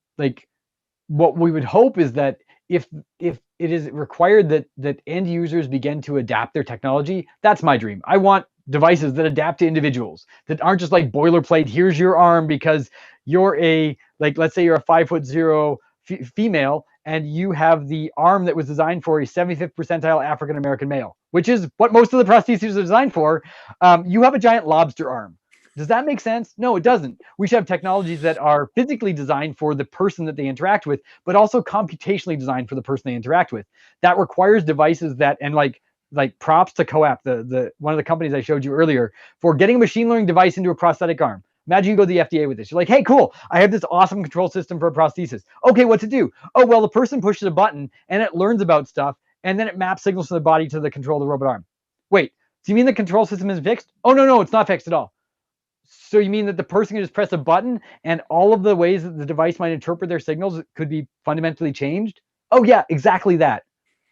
what we would hope is that if it is required that end users begin to adapt their technology, that's my dream. I want devices that adapt to individuals, that aren't just like boilerplate, here's your arm because you're let's say you're a 5'0" female and you have the arm that was designed for a 75th percentile African-American male, which is what most of the prostheses are designed for. You have a giant lobster arm. Does that make sense? No, it doesn't. We should have technologies that are physically designed for the person that they interact with, but also computationally designed for the person they interact with. That requires devices that, and like props to CoApp, the one of the companies I showed you earlier, for getting a machine learning device into a prosthetic arm. Imagine you go to the FDA with this. You're like, hey, cool, I have this awesome control system for a prosthesis. Okay, what's it do? Oh, well, the person pushes a button and it learns about stuff, and then it maps signals from the body to the control of the robot arm. Wait, do you mean the control system is fixed? Oh, no, it's not fixed at all. So you mean that the person can just press a button and all of the ways that the device might interpret their signals could be fundamentally changed? Oh yeah, exactly that.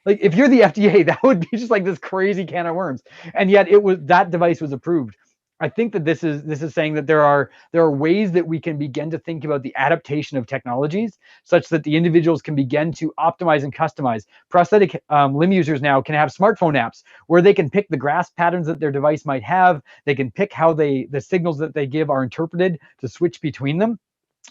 Like if you're the FDA, that would be just like this crazy can of worms. And yet that device was approved. I think that this is saying that there are ways that we can begin to think about the adaptation of technologies such that the individuals can begin to optimize and customize. Prosthetic limb users now can have smartphone apps where they can pick the grasp patterns that their device might have. They can pick how the signals that they give are interpreted to switch between them.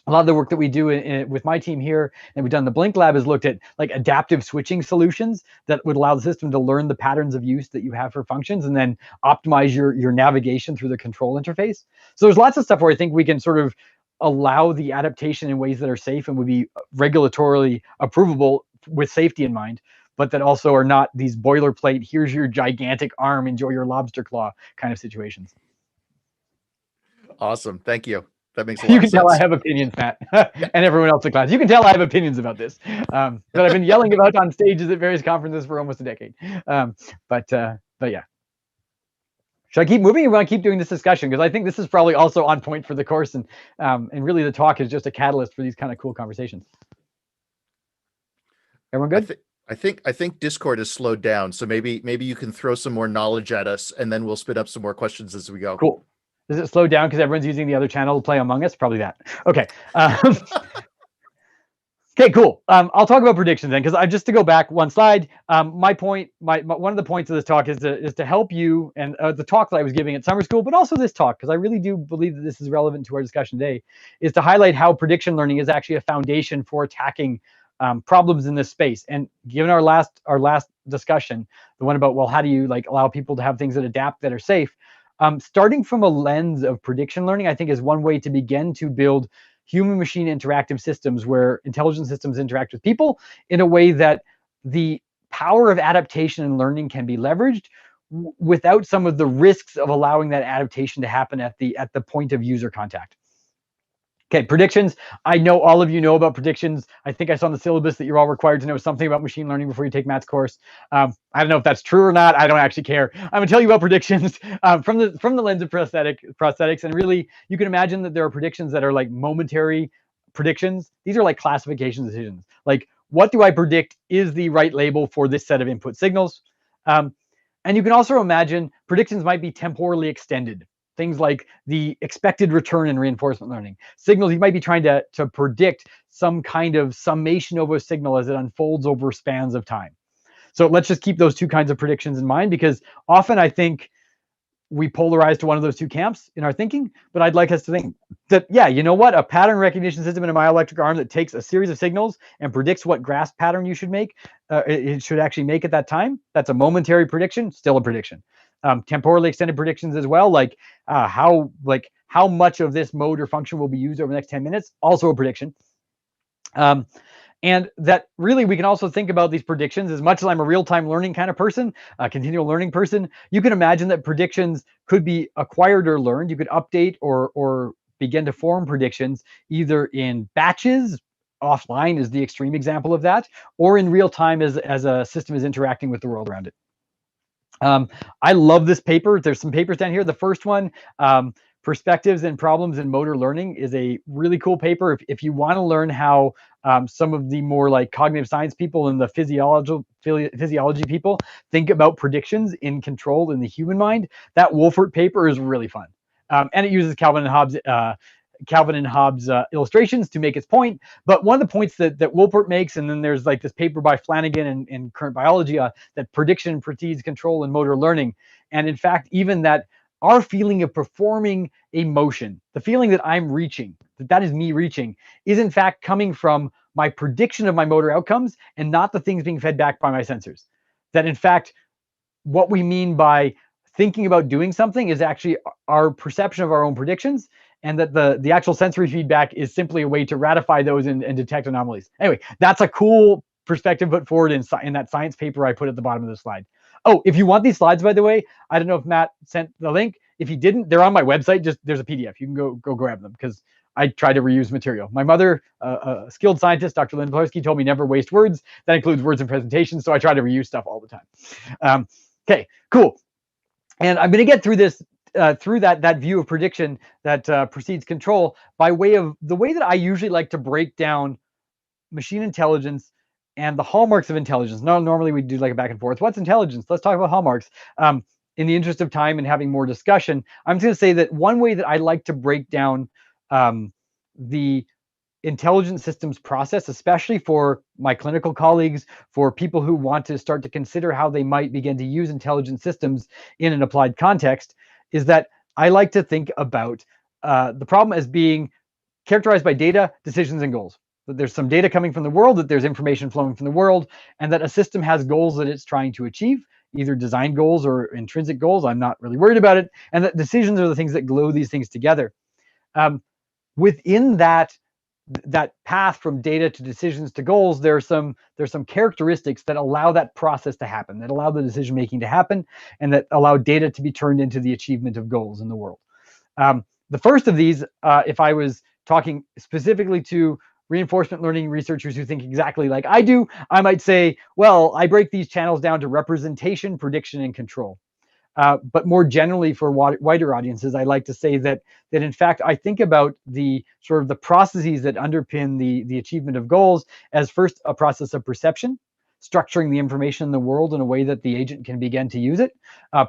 A lot of the work that we do with my team here and we've done in the Blink Lab is looked at like adaptive switching solutions that would allow the system to learn the patterns of use that you have for functions and then optimize your navigation through the control interface. So there's lots of stuff where I think we can sort of allow the adaptation in ways that are safe and would be regulatorily approvable with safety in mind, but that also are not these boilerplate, here's your gigantic arm, enjoy your lobster claw kind of situations. Awesome. Thank you. That makes a lot of sense. You can tell I have opinions, Matt, and everyone else in class. You can tell I have opinions about this that I've been yelling about on stages at various conferences for almost a decade. But yeah. Should I keep moving or want to keep doing this discussion? Because I think this is probably also on point for the course, and really the talk is just a catalyst for these kind of cool conversations. Everyone good? I think Discord has slowed down, so maybe you can throw some more knowledge at us, and then we'll spit up some more questions as we go. Cool. Does it slow down because everyone's using the other channel to play Among Us? Probably that. Okay. Okay, cool. I'll talk about predictions then, because just to go back one slide, my point, one of the points of this talk is to help you, and the talk that I was giving at summer school, but also this talk, because I really do believe that this is relevant to our discussion today, is to highlight how prediction learning is actually a foundation for attacking problems in this space. And given our last discussion, the one about, well, how do you like allow people to have things that adapt, that are safe? Starting from a lens of prediction learning, I think is one way to begin to build human-machine interactive systems where intelligent systems interact with people in a way that the power of adaptation and learning can be leveraged without some of the risks of allowing that adaptation to happen at the point of user contact. Okay, predictions. I know all of you know about predictions. I think I saw in the syllabus that you're all required to know something about machine learning before you take Matt's course. I don't know if that's true or not. I don't actually care. I'm gonna tell you about predictions from the lens of prosthetics. And really, you can imagine that there are predictions that are like momentary predictions. These are like classification decisions. Like, what do I predict is the right label for this set of input signals? And you can also imagine predictions might be temporally extended. Things like the expected return in reinforcement learning. Signals, you might be trying to predict some kind of summation of a signal as it unfolds over spans of time. So let's just keep those two kinds of predictions in mind, because often I think we polarize to one of those two camps in our thinking, but I'd like us to think that, yeah, you know what? A pattern recognition system in a myoelectric arm that takes a series of signals and predicts what grasp pattern you should make, it should actually make at that time. That's a momentary prediction, still a prediction. Temporally extended predictions as well, like how much of this mode or function will be used over the next 10 minutes, also a prediction. And that really, we can also think about these predictions. As much as I'm a real-time learning kind of person, a continual learning person, you can imagine that predictions could be acquired or learned. You could update or begin to form predictions either in batches, offline is the extreme example of that, or in real time as a system is interacting with the world around it. I love this paper. There's some papers down here. The first one, Perspectives and Problems in Motor Learning, is a really cool paper. If you want to learn how some of the more like cognitive science people and the physiology people think about predictions in control in the human mind, that Wolfert paper is really fun. And it uses Calvin and Hobbes illustrations to make its point. But one of the points that Wolpert makes, and then there's like this paper by Flanagan in Current Biology, that prediction precedes control in motor learning. And in fact, even that our feeling of performing a motion, the feeling that I'm reaching, that is me reaching, is in fact coming from my prediction of my motor outcomes and not the things being fed back by my sensors. That in fact, what we mean by thinking about doing something is actually our perception of our own predictions, and that the actual sensory feedback is simply a way to ratify those and detect anomalies. Anyway, that's a cool perspective put forward in that science paper I put at the bottom of the slide. Oh, if you want these slides, by the way, I don't know if Matt sent the link. If he didn't, they're on my website. Just there's a PDF. You can go grab them, because I try to reuse material. My mother, a skilled scientist, Dr. Linda Polarski, told me never waste words. That includes words and presentations. So I try to reuse stuff all the time. Okay, cool. And I'm going to get through this, through that view of prediction that precedes control by way of the way that I usually like to break down machine intelligence and the hallmarks of intelligence. No, normally we do like a back and forth. What's intelligence? Let's talk about hallmarks. In the interest of time and having more discussion, I'm just going to say that one way that I like to break down the intelligent systems process, especially for my clinical colleagues, for people who want to start to consider how they might begin to use intelligent systems in an applied context, is that I like to think about the problem as being characterized by data, decisions, and goals. That there's some data coming from the world, that there's information flowing from the world, and that a system has goals that it's trying to achieve, either design goals or intrinsic goals. I'm not really worried about it. And that decisions are the things that glue these things together. Within that path from data to decisions to goals, there's some characteristics that allow that process to happen, that allow the decision making to happen, and that allow data to be turned into the achievement of goals in the world. The first of these, if I was talking specifically to reinforcement learning researchers who think exactly like I do, I might say, well, I break these channels down to representation, prediction, and control. But more generally for wider audiences, I like to say that in fact, I think about the sort of the processes that underpin the achievement of goals as first a process of perception, structuring the information in the world in a way that the agent can begin to use it.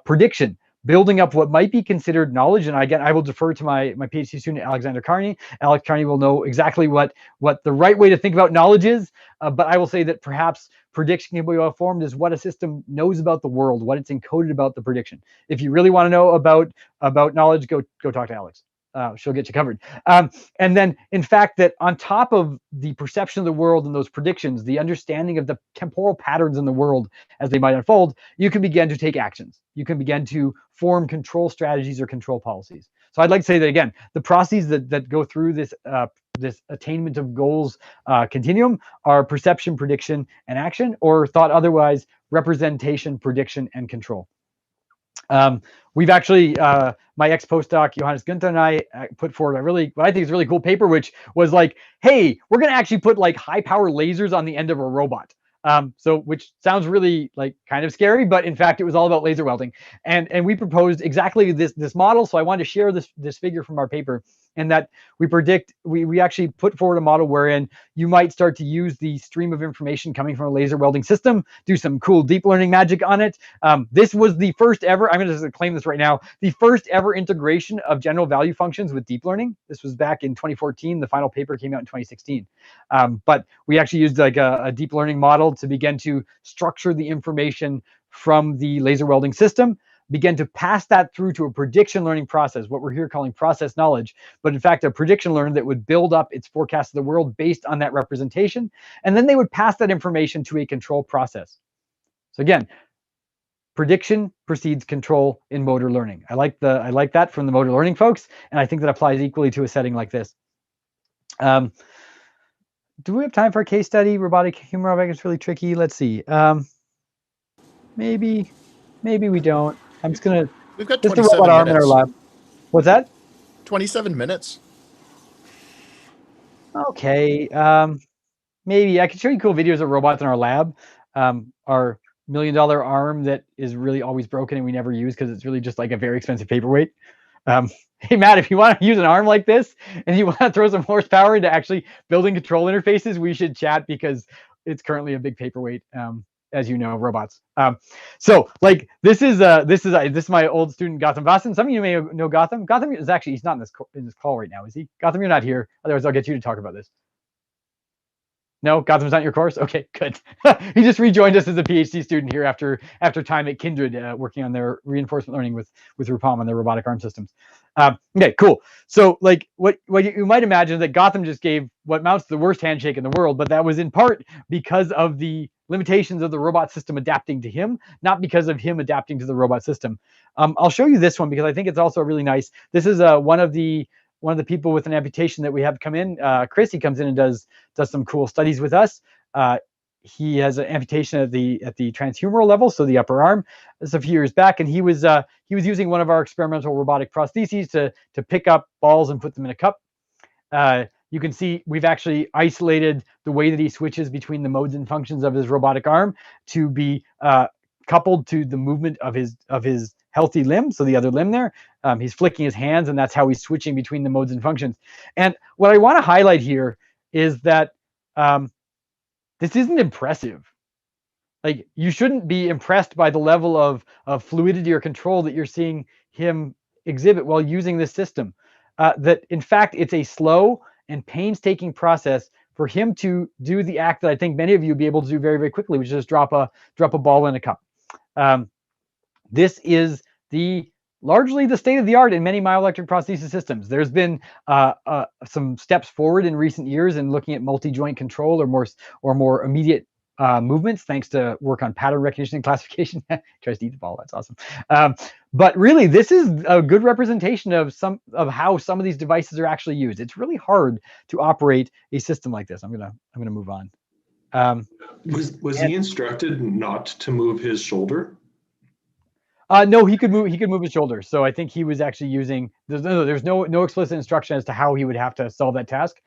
Prediction, building up what might be considered knowledge. And again, I will defer to my PhD student, Alexander Carney. Alex Carney will know exactly what the right way to think about knowledge is. But I will say that perhaps prediction can be well formed is what a system knows about the world, what it's encoded about the prediction. If you really want to know about knowledge, go talk to Alex. She'll get you covered. And then, in fact, that on top of the perception of the world and those predictions, the understanding of the temporal patterns in the world as they might unfold, you can begin to take actions. You can begin to form control strategies or control policies. So I'd like to say that, again, the processes that go through this attainment of goals continuum are perception, prediction, and action, or thought otherwise, representation, prediction, and control. We've actually, my ex-postdoc, Johannes Günther, and I put forward what I think is a really cool paper, which was like, hey, we're going to actually put like high power lasers on the end of a robot. Which sounds really like kind of scary, but in fact, it was all about laser welding. And we proposed exactly this model. So I wanted to share this figure from our paper, and that we actually put forward a model wherein you might start to use the stream of information coming from a laser welding system, do some cool deep learning magic on it. This was the first ever, I'm going to claim this right now, the first ever integration of general value functions with deep learning. This was back in 2014. The final paper came out in 2016. But we actually used like a deep learning model to begin to structure the information from the laser welding system, begin to pass that through to a prediction learning process, what we're here calling process knowledge, but in fact, a prediction learner that would build up its forecast of the world based on that representation. And then they would pass that information to a control process. So again, prediction precedes control in motor learning. I like that from the motor learning folks, and I think that applies equally to a setting like this. Do we have time for a case study? Robotic humor is really tricky. Let's see. Maybe we don't. I'm just gonna. We've got just a 27 robot arm in our minutes. lab. What's that? 27 minutes. Okay. Maybe I can show you cool videos of robots in our lab. Our $1 million arm that is really always broken and we never use because it's really just like a very expensive paperweight. Hey, Matt, if you want to use an arm like this and you want to throw some horsepower into actually building control interfaces, we should chat because it's currently a big paperweight, as you know, robots. So like this is my old student, Gotham Vasan. Some of you may know Gotham. Gotham is actually, he's not in this call right now, is he? Gotham, you're not here. Otherwise, I'll get you to talk about this. No, Gotham's not your course? Okay, good. He just rejoined us as a PhD student here after time at Kindred, working on their reinforcement learning with Rupam on their robotic arm systems. Okay, cool. So like what you might imagine that Gotham just gave what amounts to the worst handshake in the world, but that was in part because of the limitations of the robot system adapting to him, not because of him adapting to the robot system. I'll show you this one because I think it's also really nice. This is one of the people with an amputation that we have come in. Chris, he comes in and does some cool studies with us. He has an amputation at the transhumeral level, so the upper arm. This is a few years back, and he was using one of our experimental robotic prostheses to pick up balls and put them in a cup. You can see we've actually isolated the way that he switches between the modes and functions of his robotic arm to be coupled to the movement of his healthy limb, so the other limb there. He's flicking his hands, and that's how he's switching between the modes and functions. And what I want to highlight here is that this isn't impressive. Like, you shouldn't be impressed by the level of fluidity or control that you're seeing him exhibit while using this system. That in fact, it's a slow and painstaking process for him to do the act that I think many of you will be able to do very, very quickly, which is just drop a ball in a cup. This is largely the state of the art in many myoelectric prosthesis systems. There's been some steps forward in recent years in looking at multi-joint control or more immediate movements, thanks to work on pattern recognition and classification. Tries to eat the ball. That's awesome. But really, this is a good representation of how some of these devices are actually used. It's really hard to operate a system like this. I'm gonna move on. Was he instructed not to move his shoulder? No, he could move his shoulder. So I think he was actually using. There's no explicit instruction as to how he would have to solve that task.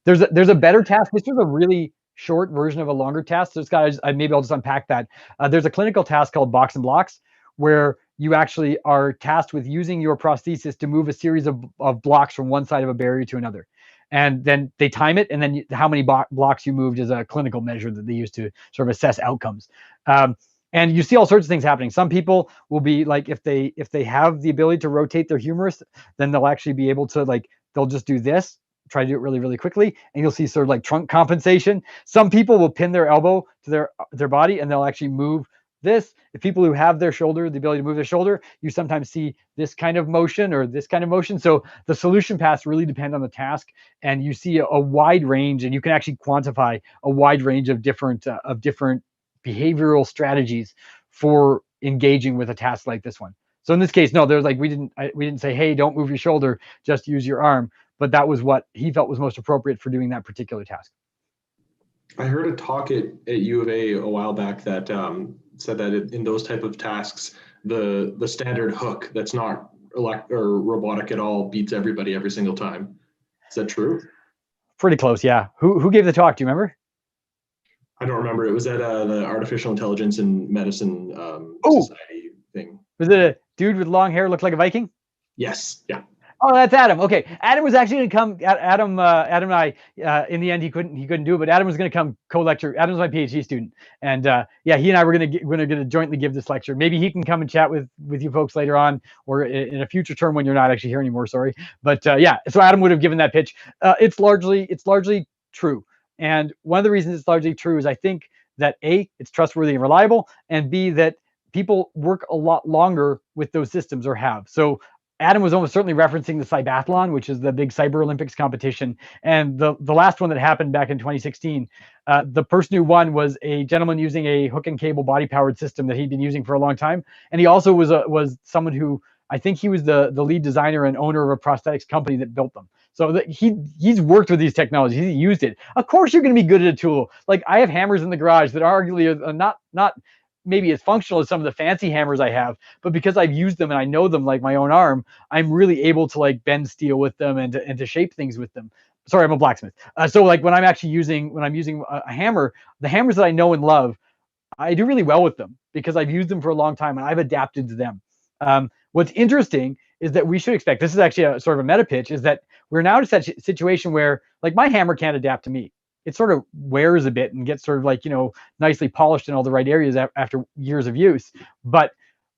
There's a better task. This was a really short version of a longer task. So maybe I'll just unpack that. There's a clinical task called box and blocks, where you actually are tasked with using your prosthesis to move a series of blocks from one side of a barrier to another. and then they time it, and then how many blocks you moved is a clinical measure that they use to sort of assess outcomes. And you see all sorts of things happening. Some people will be like, if they have the ability to rotate their humerus, then they'll actually be able to, like, they'll just do this, try to do it really, really quickly, and you'll see sort of like trunk compensation. Some people will pin their elbow to their body, and they'll actually move this. If people who have their shoulder, the ability to move their shoulder, you sometimes see this kind of motion or this kind of motion. So the solution paths really depend on the task, and you see a wide range, and you can actually quantify a wide range of different behavioral strategies for engaging with a task like this one. So in this case, no, there's like, we didn't say, hey, don't move your shoulder, just use your arm. But that was what he felt was most appropriate for doing that particular task. I heard a talk at U of A a while back that said that in those type of tasks, the standard hook that's not or robotic at all beats everybody every single time. Is that true? Pretty close, yeah. Who gave the talk? Do you remember? I don't remember. It was at the Artificial Intelligence in Medicine Society thing. Was it a dude with long hair, looked like a Viking? Yes. Yeah. Oh, that's Adam. Okay, Adam was actually going to come. Adam and I, in the end, he couldn't do it. But Adam was going to come co-lecture. Adam's my PhD student, and yeah, he and I were going to jointly give this lecture. Maybe he can come and chat with you folks later on, or in a future term when you're not actually here anymore. Sorry, but yeah. So Adam would have given that pitch. It's largely true, and one of the reasons it's largely true is I think that A, it's trustworthy and reliable, and B, that people work a lot longer with those systems or have. So Adam was almost certainly referencing the Cybathlon, which is the big Cyber Olympics competition. And the last one that happened back in 2016, the person who won was a gentleman using a hook and cable body powered system that he'd been using for a long time. And he also was someone who, I think he was the lead designer and owner of a prosthetics company that built them. So he's worked with these technologies, he's used it. Of course you're going to be good at a tool. Like, I have hammers in the garage that arguably are not maybe as functional as some of the fancy hammers I have, but because I've used them and I know them like my own arm, I'm really able to like bend steel with them and to shape things with them. Sorry, I'm a blacksmith. So like when I'm using a hammer, the hammers that I know and love, I do really well with them because I've used them for a long time and I've adapted to them. What's interesting is that we should expect, this is actually a sort of a meta pitch, is that we're now in such a situation where like my hammer can't adapt to me. It sort of wears a bit and gets sort of like, nicely polished in all the right areas after years of use. But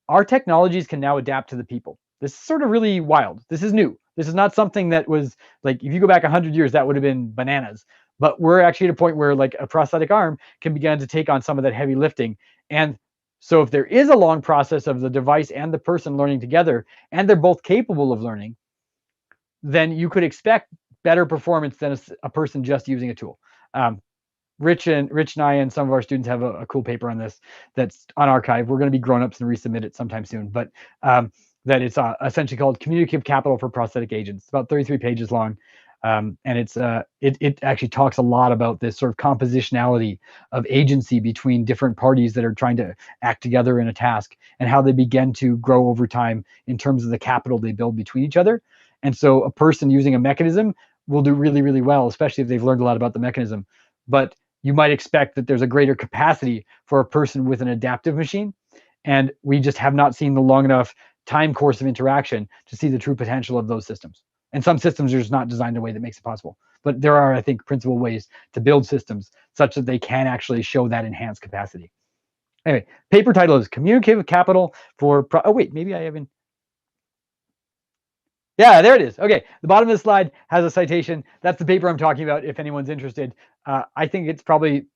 our technologies can now adapt to the people. This is sort of really wild. This is new. This is not something that was like, if you go back 100 years, that would have been bananas. But we're actually at a point where like a prosthetic arm can begin to take on some of that heavy lifting. And so if there is a long process of the device and the person learning together, and they're both capable of learning, then you could expect better performance than a person just using a tool. Rich and I and some of our students have a cool paper on this that's on archive. We're going to be grown-ups and resubmit it sometime soon, but that it's essentially called Communicative Capital for Prosthetic Agents. It's about 33 pages long, and it actually talks a lot about this sort of compositionality of agency between different parties that are trying to act together in a task, and how they begin to grow over time in terms of the capital they build between each other. And so a person using a mechanism will do really, really well, especially if they've learned a lot about the mechanism. But you might expect that there's a greater capacity for a person with an adaptive machine. And we just have not seen the long enough time course of interaction to see the true potential of those systems. And some systems are just not designed in a way that makes it possible. But there are, I think, principal ways to build systems such that they can actually show that enhanced capacity. Anyway, paper title is Communicative Capital for... oh, wait, maybe I haven't... Yeah, there it is. Okay, the bottom of the slide has a citation. That's the paper I'm talking about if anyone's interested. I think it's probably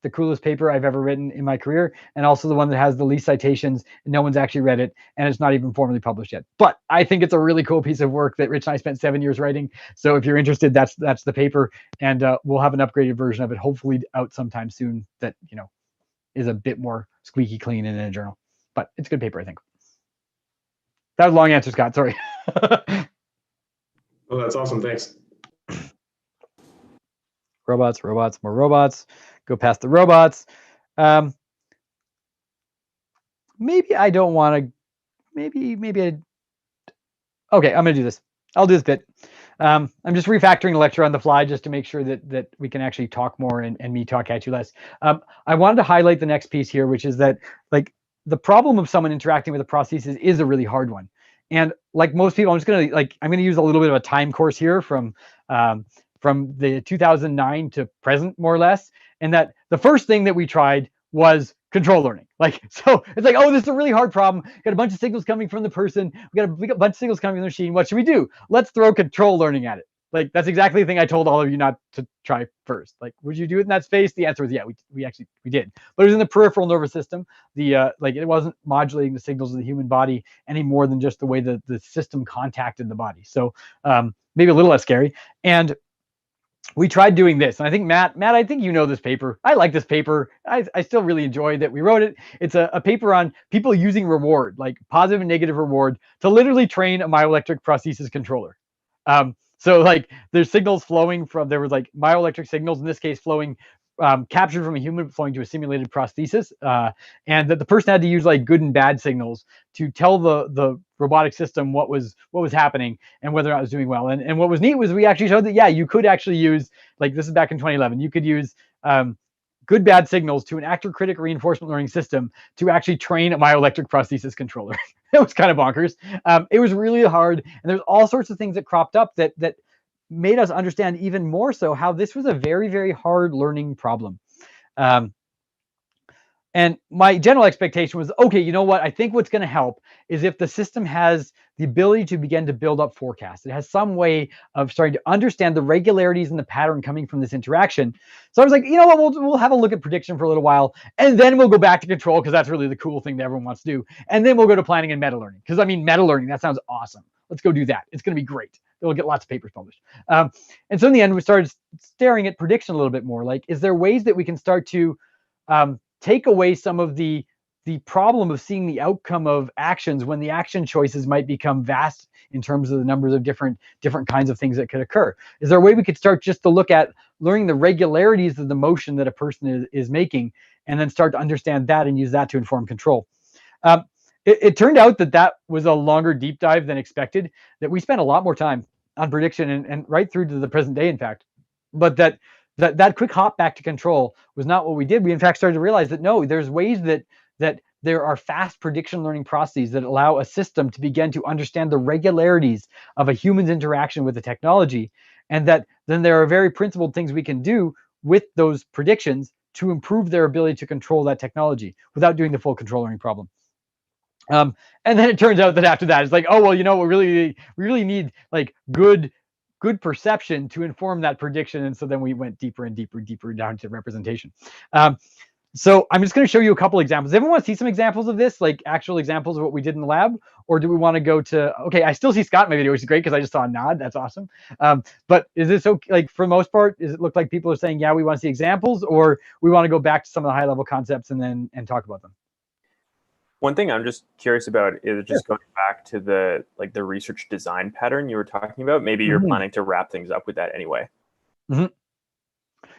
the coolest paper I've ever written in my career, and also the one that has the least citations. No one's actually read it, and it's not even formally published yet. But I think it's a really cool piece of work that Rich and I spent 7 years writing. So if you're interested, that's the paper, and we'll have an upgraded version of it, hopefully out sometime soon, that is a bit more squeaky clean and in a journal. But it's a good paper, I think. That was a long answer, Scott. Sorry. Oh, that's awesome. Thanks. Robots, more robots. Go past the robots. Maybe I don't want to. Maybe I. Okay, I'm going to do this. I'll do this bit. I'm just refactoring the lecture on the fly just to make sure that we can actually talk more and me talk at you less. I wanted to highlight the next piece here, which is that like the problem of someone interacting with a prosthesis is a really hard one. And like most people, I'm going to use a little bit of a time course here from from the 2009 to present, more or less. And that the first thing that we tried was control learning. Like, so it's like, oh, this is a really hard problem. Got a bunch of signals coming from the person. We got a bunch of signals coming from the machine. What should we do? Let's throw control learning at it. Like, that's exactly the thing I told all of you not to try first. Like, would you do it in that space? The answer was yeah, we actually did. But it was in the peripheral nervous system. The like, it wasn't modulating the signals of the human body any more than just the way that the system contacted the body. So maybe a little less scary. And we tried doing this. And I think Matt, I think you know this paper. I like this paper. I still really enjoyed that we wrote it. It's a paper on people using reward, like positive and negative reward, to literally train a myoelectric prosthesis controller. So like there's signals flowing from, there was like myoelectric signals, in this case flowing, captured from a human flowing to a simulated prosthesis. And that the person had to use like good and bad signals to tell the robotic system what was happening and whether or not it was doing well. And what was neat was we actually showed that, yeah, you could actually use, like this is back in 2011, you could use good bad signals to an actor-critic reinforcement learning system to actually train a myoelectric prosthesis controller. It was kind of bonkers. It was really hard, and there's all sorts of things that cropped up that made us understand even more so how this was a very, very hard learning problem. And my general expectation was, okay, you know what? I think what's going to help is if the system has the ability to begin to build up forecasts. It has some way of starting to understand the regularities and the pattern coming from this interaction. So I was like, you know what? We'll have a look at prediction for a little while, and then we'll go back to control, because that's really the cool thing that everyone wants to do. And then we'll go to planning and meta learning, because I mean, meta learning, that sounds awesome. Let's go do that. It's going to be great. We'll get lots of papers published. And so in the end, we started staring at prediction a little bit more. Like, is there ways that we can start to take away some of the problem of seeing the outcome of actions when the action choices might become vast in terms of the numbers of different kinds of things that could occur? Is there a way we could start just to look at learning the regularities of the motion that a person is making, and then start to understand that and use that to inform control? It turned out that was a longer deep dive than expected, that we spent a lot more time on prediction and right through to the present day, in fact. But that quick hop back to control was not what we did. We in fact started to realize that no, there's ways that there are fast prediction learning processes that allow a system to begin to understand the regularities of a human's interaction with the technology, and that then there are very principled things we can do with those predictions to improve their ability to control that technology without doing the full control learning problem. And then it turns out that after that, it's like, oh, well, you know, we really need like good perception to inform that prediction. And so then we went deeper and deeper down to representation. So I'm just going to show you a couple examples. Does everyone want to see some examples of this, like actual examples of what we did in the lab? Or do we want to go to, okay, I still see Scott in my video, which is great because I just saw a nod. That's awesome. But is this okay? Like for the most part, does it look like people are saying, yeah, we want to see examples, or we want to go back to some of the high level concepts and talk about them? One thing I'm just curious about is just going back to the research design pattern you were talking about. Maybe you're planning to wrap things up with that anyway.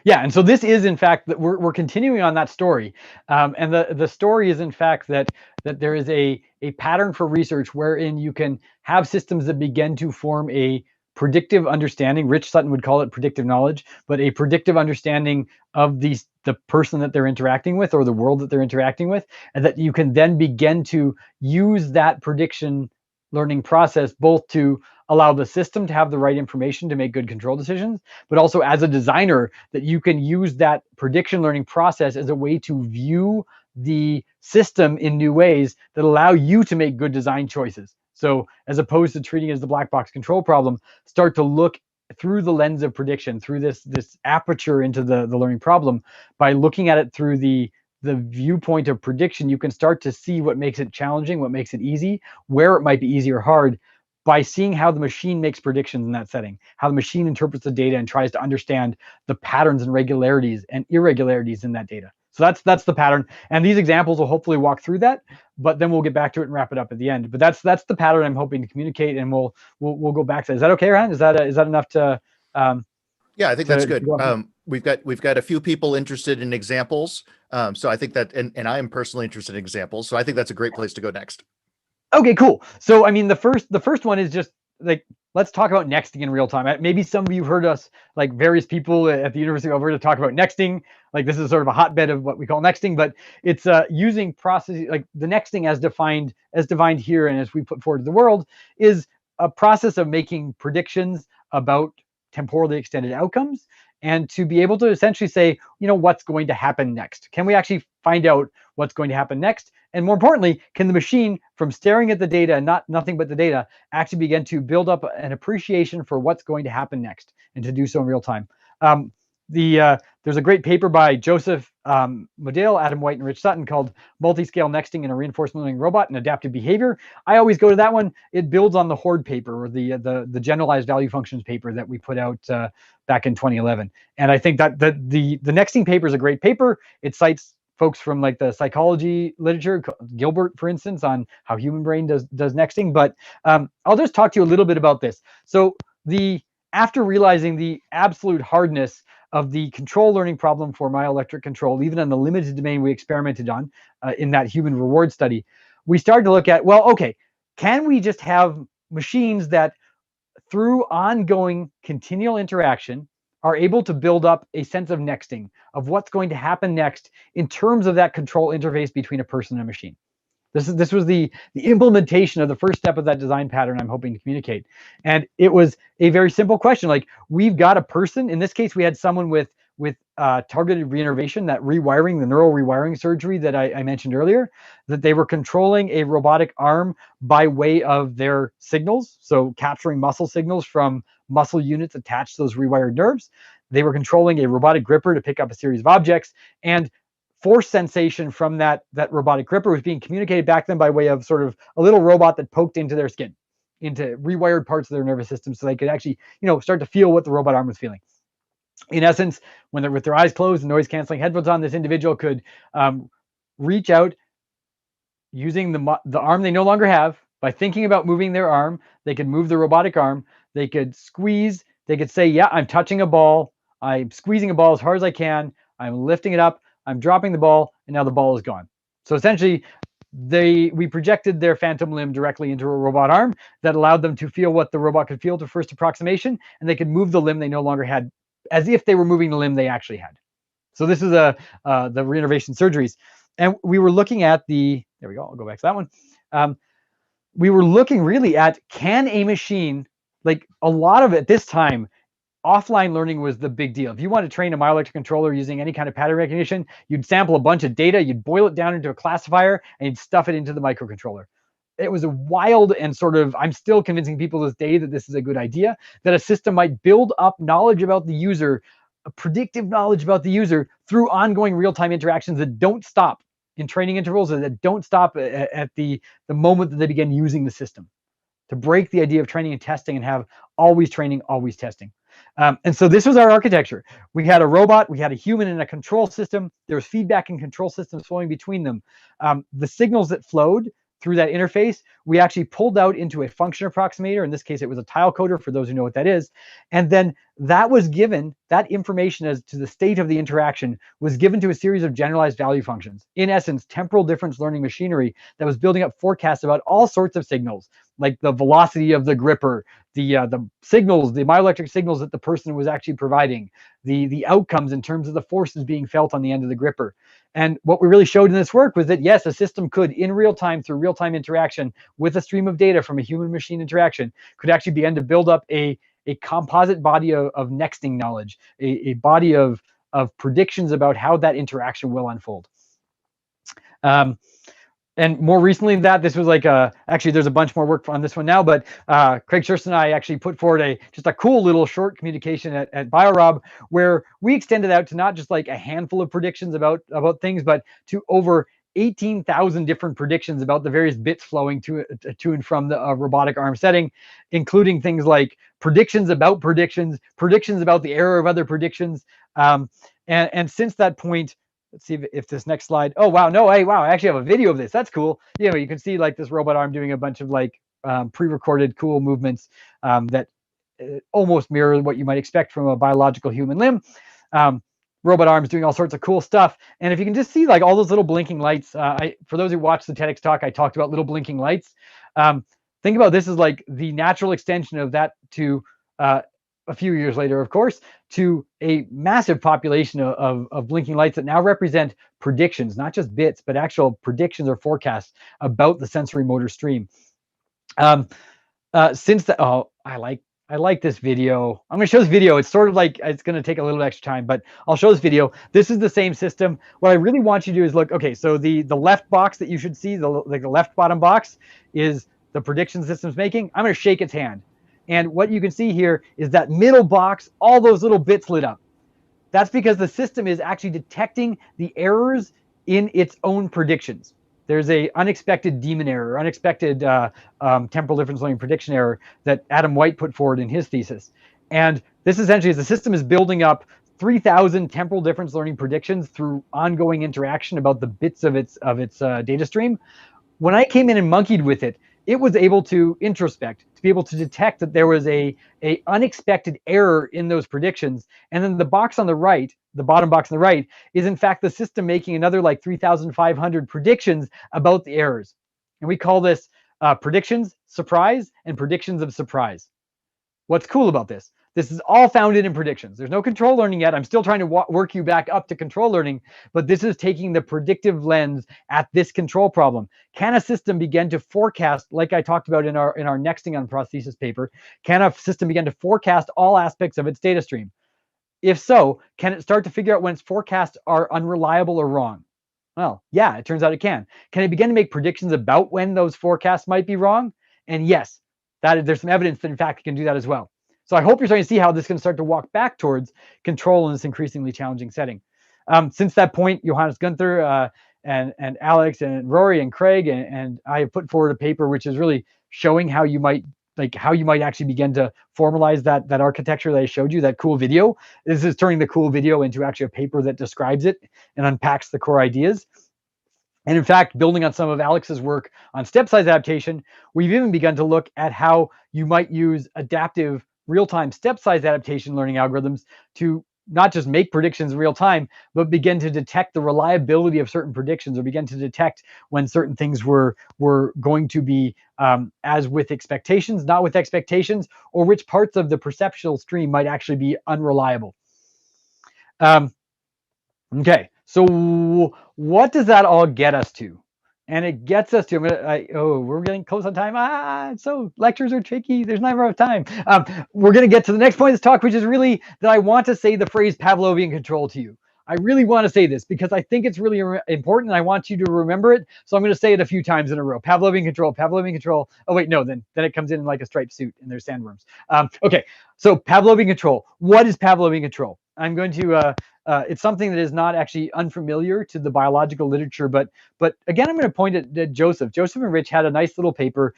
Yeah, and so this is in fact that we're continuing on that story, and the story is in fact that there is a pattern for research wherein you can have systems that begin to form a predictive understanding. Rich Sutton would call it predictive knowledge, but a predictive understanding of the person that they're interacting with or the world that they're interacting with, and that you can then begin to use that prediction learning process both to allow the system to have the right information to make good control decisions, but also as a designer that you can use that prediction learning process as a way to view the system in new ways that allow you to make good design choices. So as opposed to treating it as the black box control problem, start to look through the lens of prediction, through this aperture into the learning problem. By looking at it through the viewpoint of prediction, you can start to see what makes it challenging, what makes it easy, where it might be easy or hard, by seeing how the machine makes predictions in that setting, how the machine interprets the data and tries to understand the patterns and regularities and irregularities in that data. So that's the pattern. And these examples will hopefully walk through that, but then we'll get back to it and wrap it up at the end. But that's the pattern I'm hoping to communicate, and we'll go back to that. Is that okay, Ryan? Is that enough to yeah, I think that's good. We've got a few people interested in examples. So I think that, and I am personally interested in examples. So I think that's a great place to go next. Okay, cool. So I mean, the first one is just like, let's talk about nexting in real time. Maybe some of you heard us, like various people at the University of Alberta, talk about nexting. Like this is sort of a hotbed of what we call nexting, but it's using processes like the nexting as defined here and as we put forward to the world is a process of making predictions about temporally extended outcomes, and to be able to essentially say, what's going to happen next? Can we actually find out what's going to happen next? And more importantly, can the machine, from staring at the data and nothing but the data, actually begin to build up an appreciation for what's going to happen next, and to do so in real time? There's a great paper by Joseph Modale, Adam White, and Rich Sutton called Multi-Scale Nexting in a Reinforcement Learning Robot and Adaptive Behavior. I always go to that one. It builds on the Horde paper, or the Generalized Value Functions paper that we put out back in 2011. And I think that the Nexting paper is a great paper. It cites folks from like the psychology literature, Gilbert, for instance, on how human brain does nexting. But I'll just talk to you a little bit about this. So after realizing the absolute hardness of the control learning problem for myoelectric control, even in the limited domain we experimented on in that human reward study, we started to look at, well, okay, can we just have machines that through ongoing continual interaction are able to build up a sense of nexting, of what's going to happen next in terms of that control interface between a person and a machine? This was the implementation of the first step of that design pattern I'm hoping to communicate. And it was a very simple question. Like, we've got a person, in this case, we had someone with targeted reinnervation, that rewiring, the neural rewiring surgery that I mentioned earlier, that they were controlling a robotic arm by way of their signals. So capturing muscle signals from muscle units attached to those rewired nerves. They were controlling a robotic gripper to pick up a series of objects, and force sensation from that robotic gripper was being communicated back to them by way of sort of a little robot that poked into their skin, into rewired parts of their nervous system, so they could actually, start to feel what the robot arm was feeling. In essence, when they're with their eyes closed and noise canceling headphones on, this individual could reach out using the arm they no longer have. By thinking about moving their arm, they could move the robotic arm. They could squeeze. They could say, yeah, I'm touching a ball. I'm squeezing a ball as hard as I can. I'm lifting it up. I'm dropping the ball, and now the ball is gone. So essentially, we projected their phantom limb directly into a robot arm that allowed them to feel what the robot could feel to first approximation, and they could move the limb they no longer had, as if they were moving the limb they actually had. So this is the reinnervation surgeries. And we were looking at there we go, I'll go back to that one. We were looking really at, can a machine, like a lot of it this time, offline learning was the big deal. If you want to train a myoelectric controller using any kind of pattern recognition, you'd sample a bunch of data, you'd boil it down into a classifier, and you'd stuff it into the microcontroller. It was a wild and sort of, I'm still convincing people to this day that this is a good idea, that a system might build up knowledge about the user, a predictive knowledge about the user, through ongoing real-time interactions that don't stop in training intervals, and that don't stop at the moment that they begin using the system, to break the idea of training and testing and have always training, always testing. And so this was our architecture. We had a robot, we had a human and a control system. There was feedback and control systems flowing between them. The signals that flowed through that interface, we actually pulled out into a function approximator. In this case, it was a tile coder, for those who know what that is. And then that was given, that information as to the state of the interaction was given to a series of generalized value functions. In essence, temporal difference learning machinery that was building up forecasts about all sorts of signals, like the velocity of the gripper, the signals, the myoelectric signals that the person was actually providing, the outcomes in terms of the forces being felt on the end of the gripper. And what we really showed in this work was that, yes, a system could, in real time, through real-time interaction with a stream of data from a human-machine interaction, could actually begin to build up a composite body of nexting knowledge, a body of predictions about how that interaction will unfold. And more recently than that, this was like actually there's a bunch more work on this one now, but Craig Scherst and I actually put forward just a cool little short communication at BioRob, where we extended out to not just like a handful of predictions about things, but to over 18,000 different predictions about the various bits flowing to and from the robotic arm setting, including things like predictions about predictions about the error of other predictions. And since that point, let's see if this next slide. Oh, wow. No, hey, wow. I actually have a video of this. That's cool. You can see like this robot arm doing a bunch of like pre-recorded cool movements that almost mirror what you might expect from a biological human limb. Robot arms doing all sorts of cool stuff. And if you can just see like all those little blinking lights, for those who watched the TEDx talk, I talked about little blinking lights. Think about this as like the natural extension of that to a few years later, of course, to a massive population of blinking lights that now represent predictions, not just bits, but actual predictions or forecasts about the sensory motor stream. Since that, I like I like this video. I'm going to show this video. It's sort of like, it's going to take a little extra time, but I'll show this video. This is the same system. What I really want you to do is look, okay, so the left box that you should see, the left bottom box is the prediction system's making. I'm going to shake its hand. And what you can see here is that middle box, all those little bits lit up. That's because the system is actually detecting the errors in its own predictions. There's a unexpected daemon error, unexpected temporal difference learning prediction error that Adam White put forward in his thesis. And this essentially is the system is building up 3,000 temporal difference learning predictions through ongoing interaction about the bits of its data stream. When I came in and monkeyed with it, it was able to introspect, to be able to detect that there was a unexpected error in those predictions. And then the box on the right, the bottom box on the right, is in fact the system making another like 3,500 predictions about the errors. And we call this predictions, surprise, and predictions of surprise. What's cool about this? This is all founded in predictions. There's no control learning yet. I'm still trying to work you back up to control learning, but this is taking the predictive lens at this control problem. Can a system begin to forecast, like I talked about in our nexting on prosthesis paper, can a system begin to forecast all aspects of its data stream? If so, can it start to figure out when its forecasts are unreliable or wrong? Well, yeah, it turns out it can. Can it begin to make predictions about when those forecasts might be wrong? And yes, there's some evidence that in fact it can do that as well. So I hope you're starting to see how this can start to walk back towards control in this increasingly challenging setting. Since that point, Johannes Gunther and Alex and Rory and Craig and I have put forward a paper which is really showing how you might actually begin to formalize that architecture that I showed you, that cool video. This is turning the cool video into actually a paper that describes it and unpacks the core ideas. And in fact, building on some of Alex's work on step size adaptation, we've even begun to look at how you might use adaptive real-time step size adaptation learning algorithms to not just make predictions in real time, but begin to detect the reliability of certain predictions, or begin to detect when certain things were going to be as with expectations, not with expectations, or which parts of the perceptual stream might actually be unreliable. Okay, so what does that all get us to? And it gets us to, we're getting close on time. So lectures are tricky. There's never enough time. We're going to get to the next point of this talk, which is really that I want to say the phrase Pavlovian control to you. I really want to say this because I think it's really important and I want you to remember it. So I'm going to say it a few times in a row. Pavlovian control, Pavlovian control. Oh, wait, no, then it comes in like a striped suit and there's sandworms. Okay, so Pavlovian control. What is Pavlovian control? I'm going to, it's something that is not actually unfamiliar to the biological literature, but again, I'm going to point at Joseph. Joseph and Rich had a nice little paper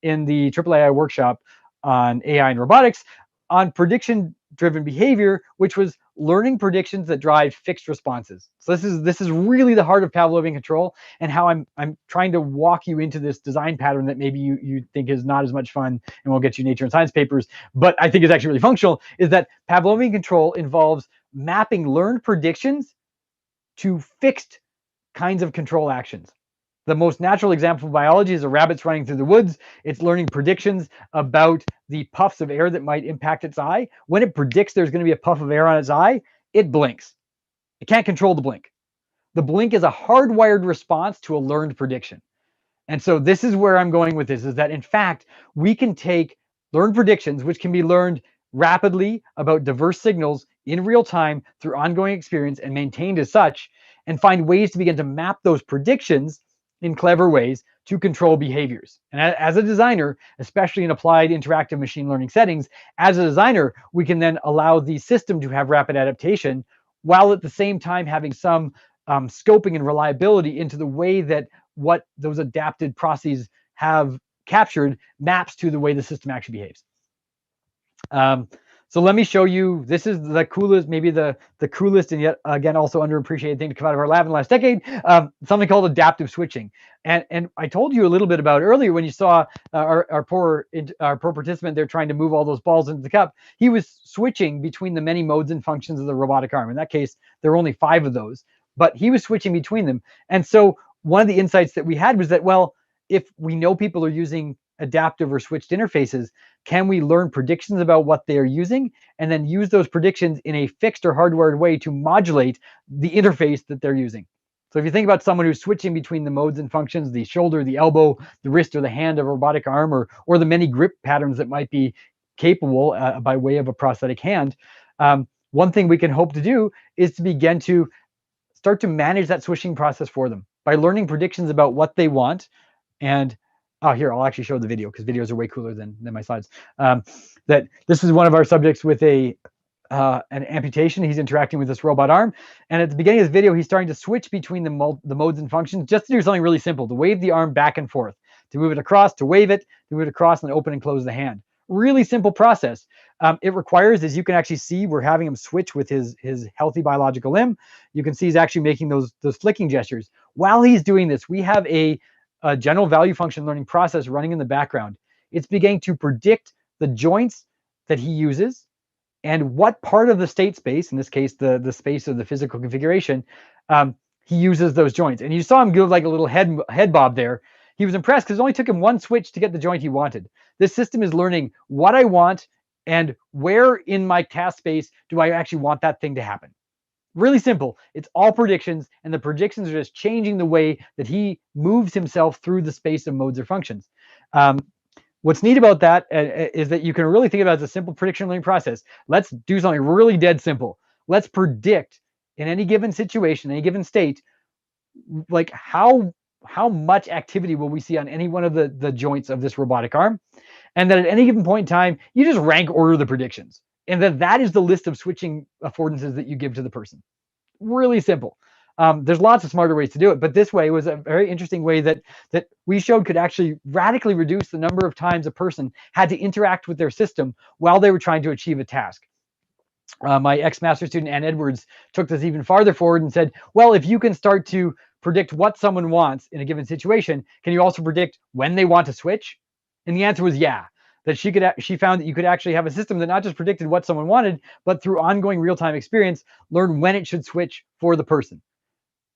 in the AAAI workshop on AI and robotics on prediction-driven behavior, which was learning predictions that drive fixed responses. So this is really the heart of Pavlovian control, and how I'm trying to walk you into this design pattern that maybe you think is not as much fun and will get you Nature and Science papers, but I think is actually really functional, is that Pavlovian control involves mapping learned predictions to fixed kinds of control actions. The most natural example of biology is a rabbit's running through the woods. It's learning predictions about the puffs of air that might impact its eye. When it predicts there's going to be a puff of air on its eye, it blinks. It can't control the blink. The blink is a hardwired response to a learned prediction. And so this is where I'm going with this, is that in fact, we can take learned predictions, which can be learned rapidly about diverse signals in real time through ongoing experience and maintained as such, and find ways to begin to map those predictions in clever ways to control behaviors. And as a designer, especially in applied interactive machine learning settings, as a designer, we can then allow the system to have rapid adaptation while at the same time having some scoping and reliability into the way that what those adapted processes have captured maps to the way the system actually behaves. So let me show you, this is the coolest, maybe the coolest and yet again also underappreciated thing to come out of our lab in the last decade, something called adaptive switching. And I told you a little bit about earlier when you saw our poor participant there trying to move all those balls into the cup. He was switching between the many modes and functions of the robotic arm. In that case, there were only 5 of those, but he was switching between them. And so one of the insights that we had was that, well, if we know people are using adaptive or switched interfaces, can we learn predictions about what they are using and then use those predictions in a fixed or hardwired way to modulate the interface that they're using? So if you think about someone who's switching between the modes and functions, the shoulder, the elbow, the wrist, or the hand of a robotic arm, or the many grip patterns that might be capable by way of a prosthetic hand. One thing we can hope to do is to begin to start to manage that switching process for them by learning predictions about what they want. And here, I'll actually show the video because videos are way cooler than my slides. That this is one of our subjects with an amputation. He's interacting with this robot arm. And at the beginning of this video, he's starting to switch between the modes and functions just to do something really simple, to wave the arm back and forth, to move it across, to wave it, to move it across, and open and close the hand. Really simple process. It requires, as you can actually see, we're having him switch with his healthy biological limb. You can see he's actually making those flicking gestures. While he's doing this, we have a general value function learning process running in the background. It's beginning to predict the joints that he uses and what part of the state space, in this case, the space of the physical configuration, he uses those joints. And you saw him give like a little head bob there. He was impressed because it only took him one switch to get the joint he wanted. This system is learning what I want and where in my task space do I actually want that thing to happen. Really simple. It's all predictions, and the predictions are just changing the way that he moves himself through the space of modes or functions. What's neat about that is that you can really think about it as a simple prediction learning process. Let's do something really dead simple. Let's predict in any given situation, any given state, like how much activity will we see on any one of the joints of this robotic arm, and that at any given point in time, you just rank order the predictions, and that is the list of switching affordances that you give to the person. Really simple. There's lots of smarter ways to do it, but this way was a very interesting way that we showed could actually radically reduce the number of times a person had to interact with their system while they were trying to achieve a task. My ex-master student, Ann Edwards, took this even farther forward and said, well, if you can start to predict what someone wants in a given situation, can you also predict when they want to switch? And the answer was yeah. That she found that you could actually have a system that not just predicted what someone wanted, but through ongoing real-time experience, learn when it should switch for the person,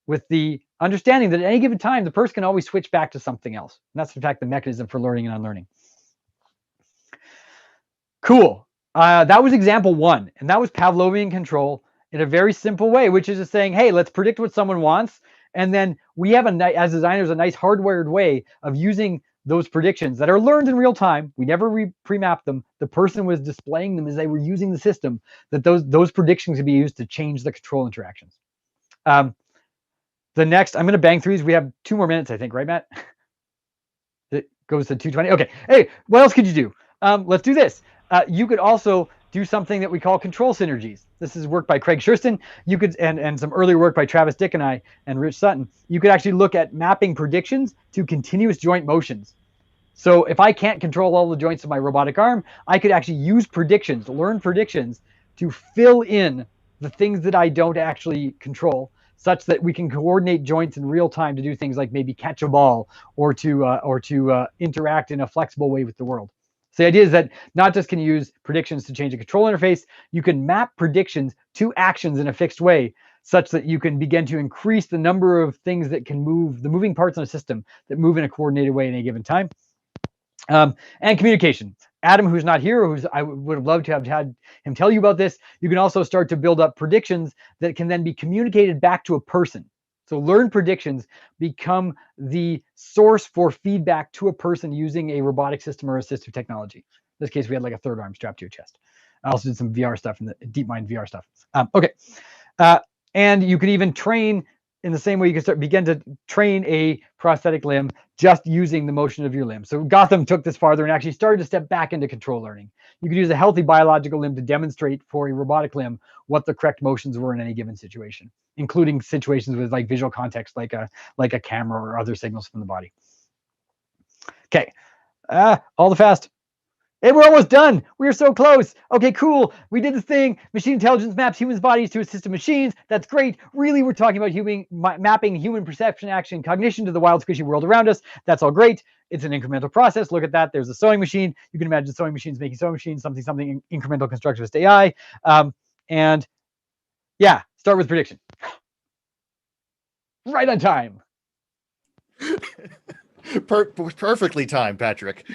with the understanding that at any given time, the person can always switch back to something else. And that's, in fact, the mechanism for learning and unlearning. Cool. That was example one, and that was Pavlovian control in a very simple way, which is just saying, hey, let's predict what someone wants. And then we have, as designers, a nice hardwired way of using those predictions that are learned in real time. We never pre-mapped them. The person was displaying them as they were using the system, that those predictions could be used to change the control interactions. The next, I'm going to bang through these. We have 2 more minutes, I think, right, Matt? It goes to 2:20. Okay. Hey, what else could you do? Let's do this. You could also do something that we call control synergies. This is work by Craig Schurston. You could, and some earlier work by Travis Dick and I and Rich Sutton. You could actually look at mapping predictions to continuous joint motions. So if I can't control all the joints of my robotic arm, I could actually use predictions, learn predictions to fill in the things that I don't actually control, such that we can coordinate joints in real time to do things like maybe catch a ball or to interact in a flexible way with the world. So the idea is that not just can you use predictions to change a control interface, you can map predictions to actions in a fixed way, such that you can begin to increase the number of things that can move, the moving parts in a system that move in a coordinated way in a given time. And communication. Adam, who's not here, I would have loved to have had him tell you about this. You can also start to build up predictions that can then be communicated back to a person. So learned predictions become the source for feedback to a person using a robotic system or assistive technology. In this case, we had like a third arm strapped to your chest. I also did some VR stuff in the DeepMind VR stuff. Okay. And you can even train in the same way you can begin to train a prosthetic limb just using the motion of your limb. So Gotham took this farther and actually started to step back into control learning. You could use a healthy biological limb to demonstrate for a robotic limb what the correct motions were in any given situation, including situations with like visual context, like a camera or other signals from the body. Okay, all the fast. Hey, we're almost done. We are so close. Okay, cool. We did this thing. Machine intelligence maps humans' bodies to assistive machines. That's great. Really, we're talking about mapping human perception, action, cognition to the wild, squishy world around us. That's all great. It's an incremental process. Look at that. There's a sewing machine. You can imagine sewing machines making sewing machines, something incremental constructivist AI. And yeah, start with prediction. Right on time. Perfectly timed, Patrick.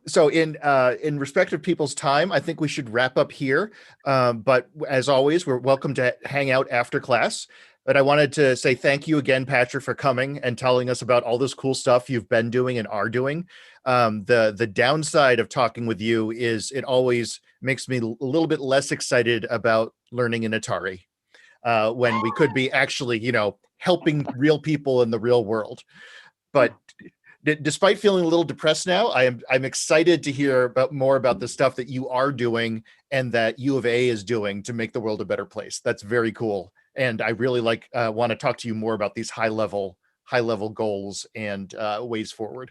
So in respect of people's time, I think we should wrap up here. But as always, we're welcome to hang out after class. But I wanted to say thank you again, Patrick, for coming and telling us about all this cool stuff you've been doing and are doing. The downside of talking with you is it always makes me a little bit less excited about learning in Atari when we could be actually, helping real people in the real world. But despite feeling a little depressed now, I'm excited to hear more about the stuff that you are doing and that U of A is doing to make the world a better place. That's very cool. And I really want to talk to you more about these high level goals and ways forward.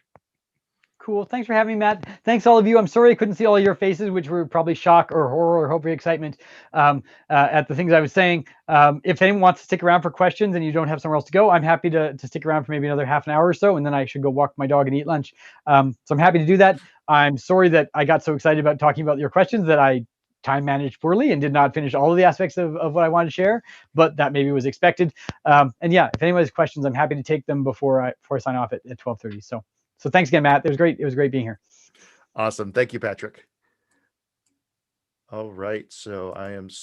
Cool. Thanks for having me, Matt. Thanks all of you. I'm sorry I couldn't see all of your faces, which were probably shock or horror or hopefully excitement at the things I was saying. If anyone wants to stick around for questions and you don't have somewhere else to go, I'm happy to stick around for maybe another half an hour or so, and then I should go walk my dog and eat lunch. So I'm happy to do that. I'm sorry that I got so excited about talking about your questions that I time managed poorly and did not finish all of the aspects of what I wanted to share, but that maybe was expected. And yeah, if anyone has questions, I'm happy to take them before I sign off at 12:30. So thanks again, Matt. It was great. It was great being here. Awesome. Thank you, Patrick. All right. So I am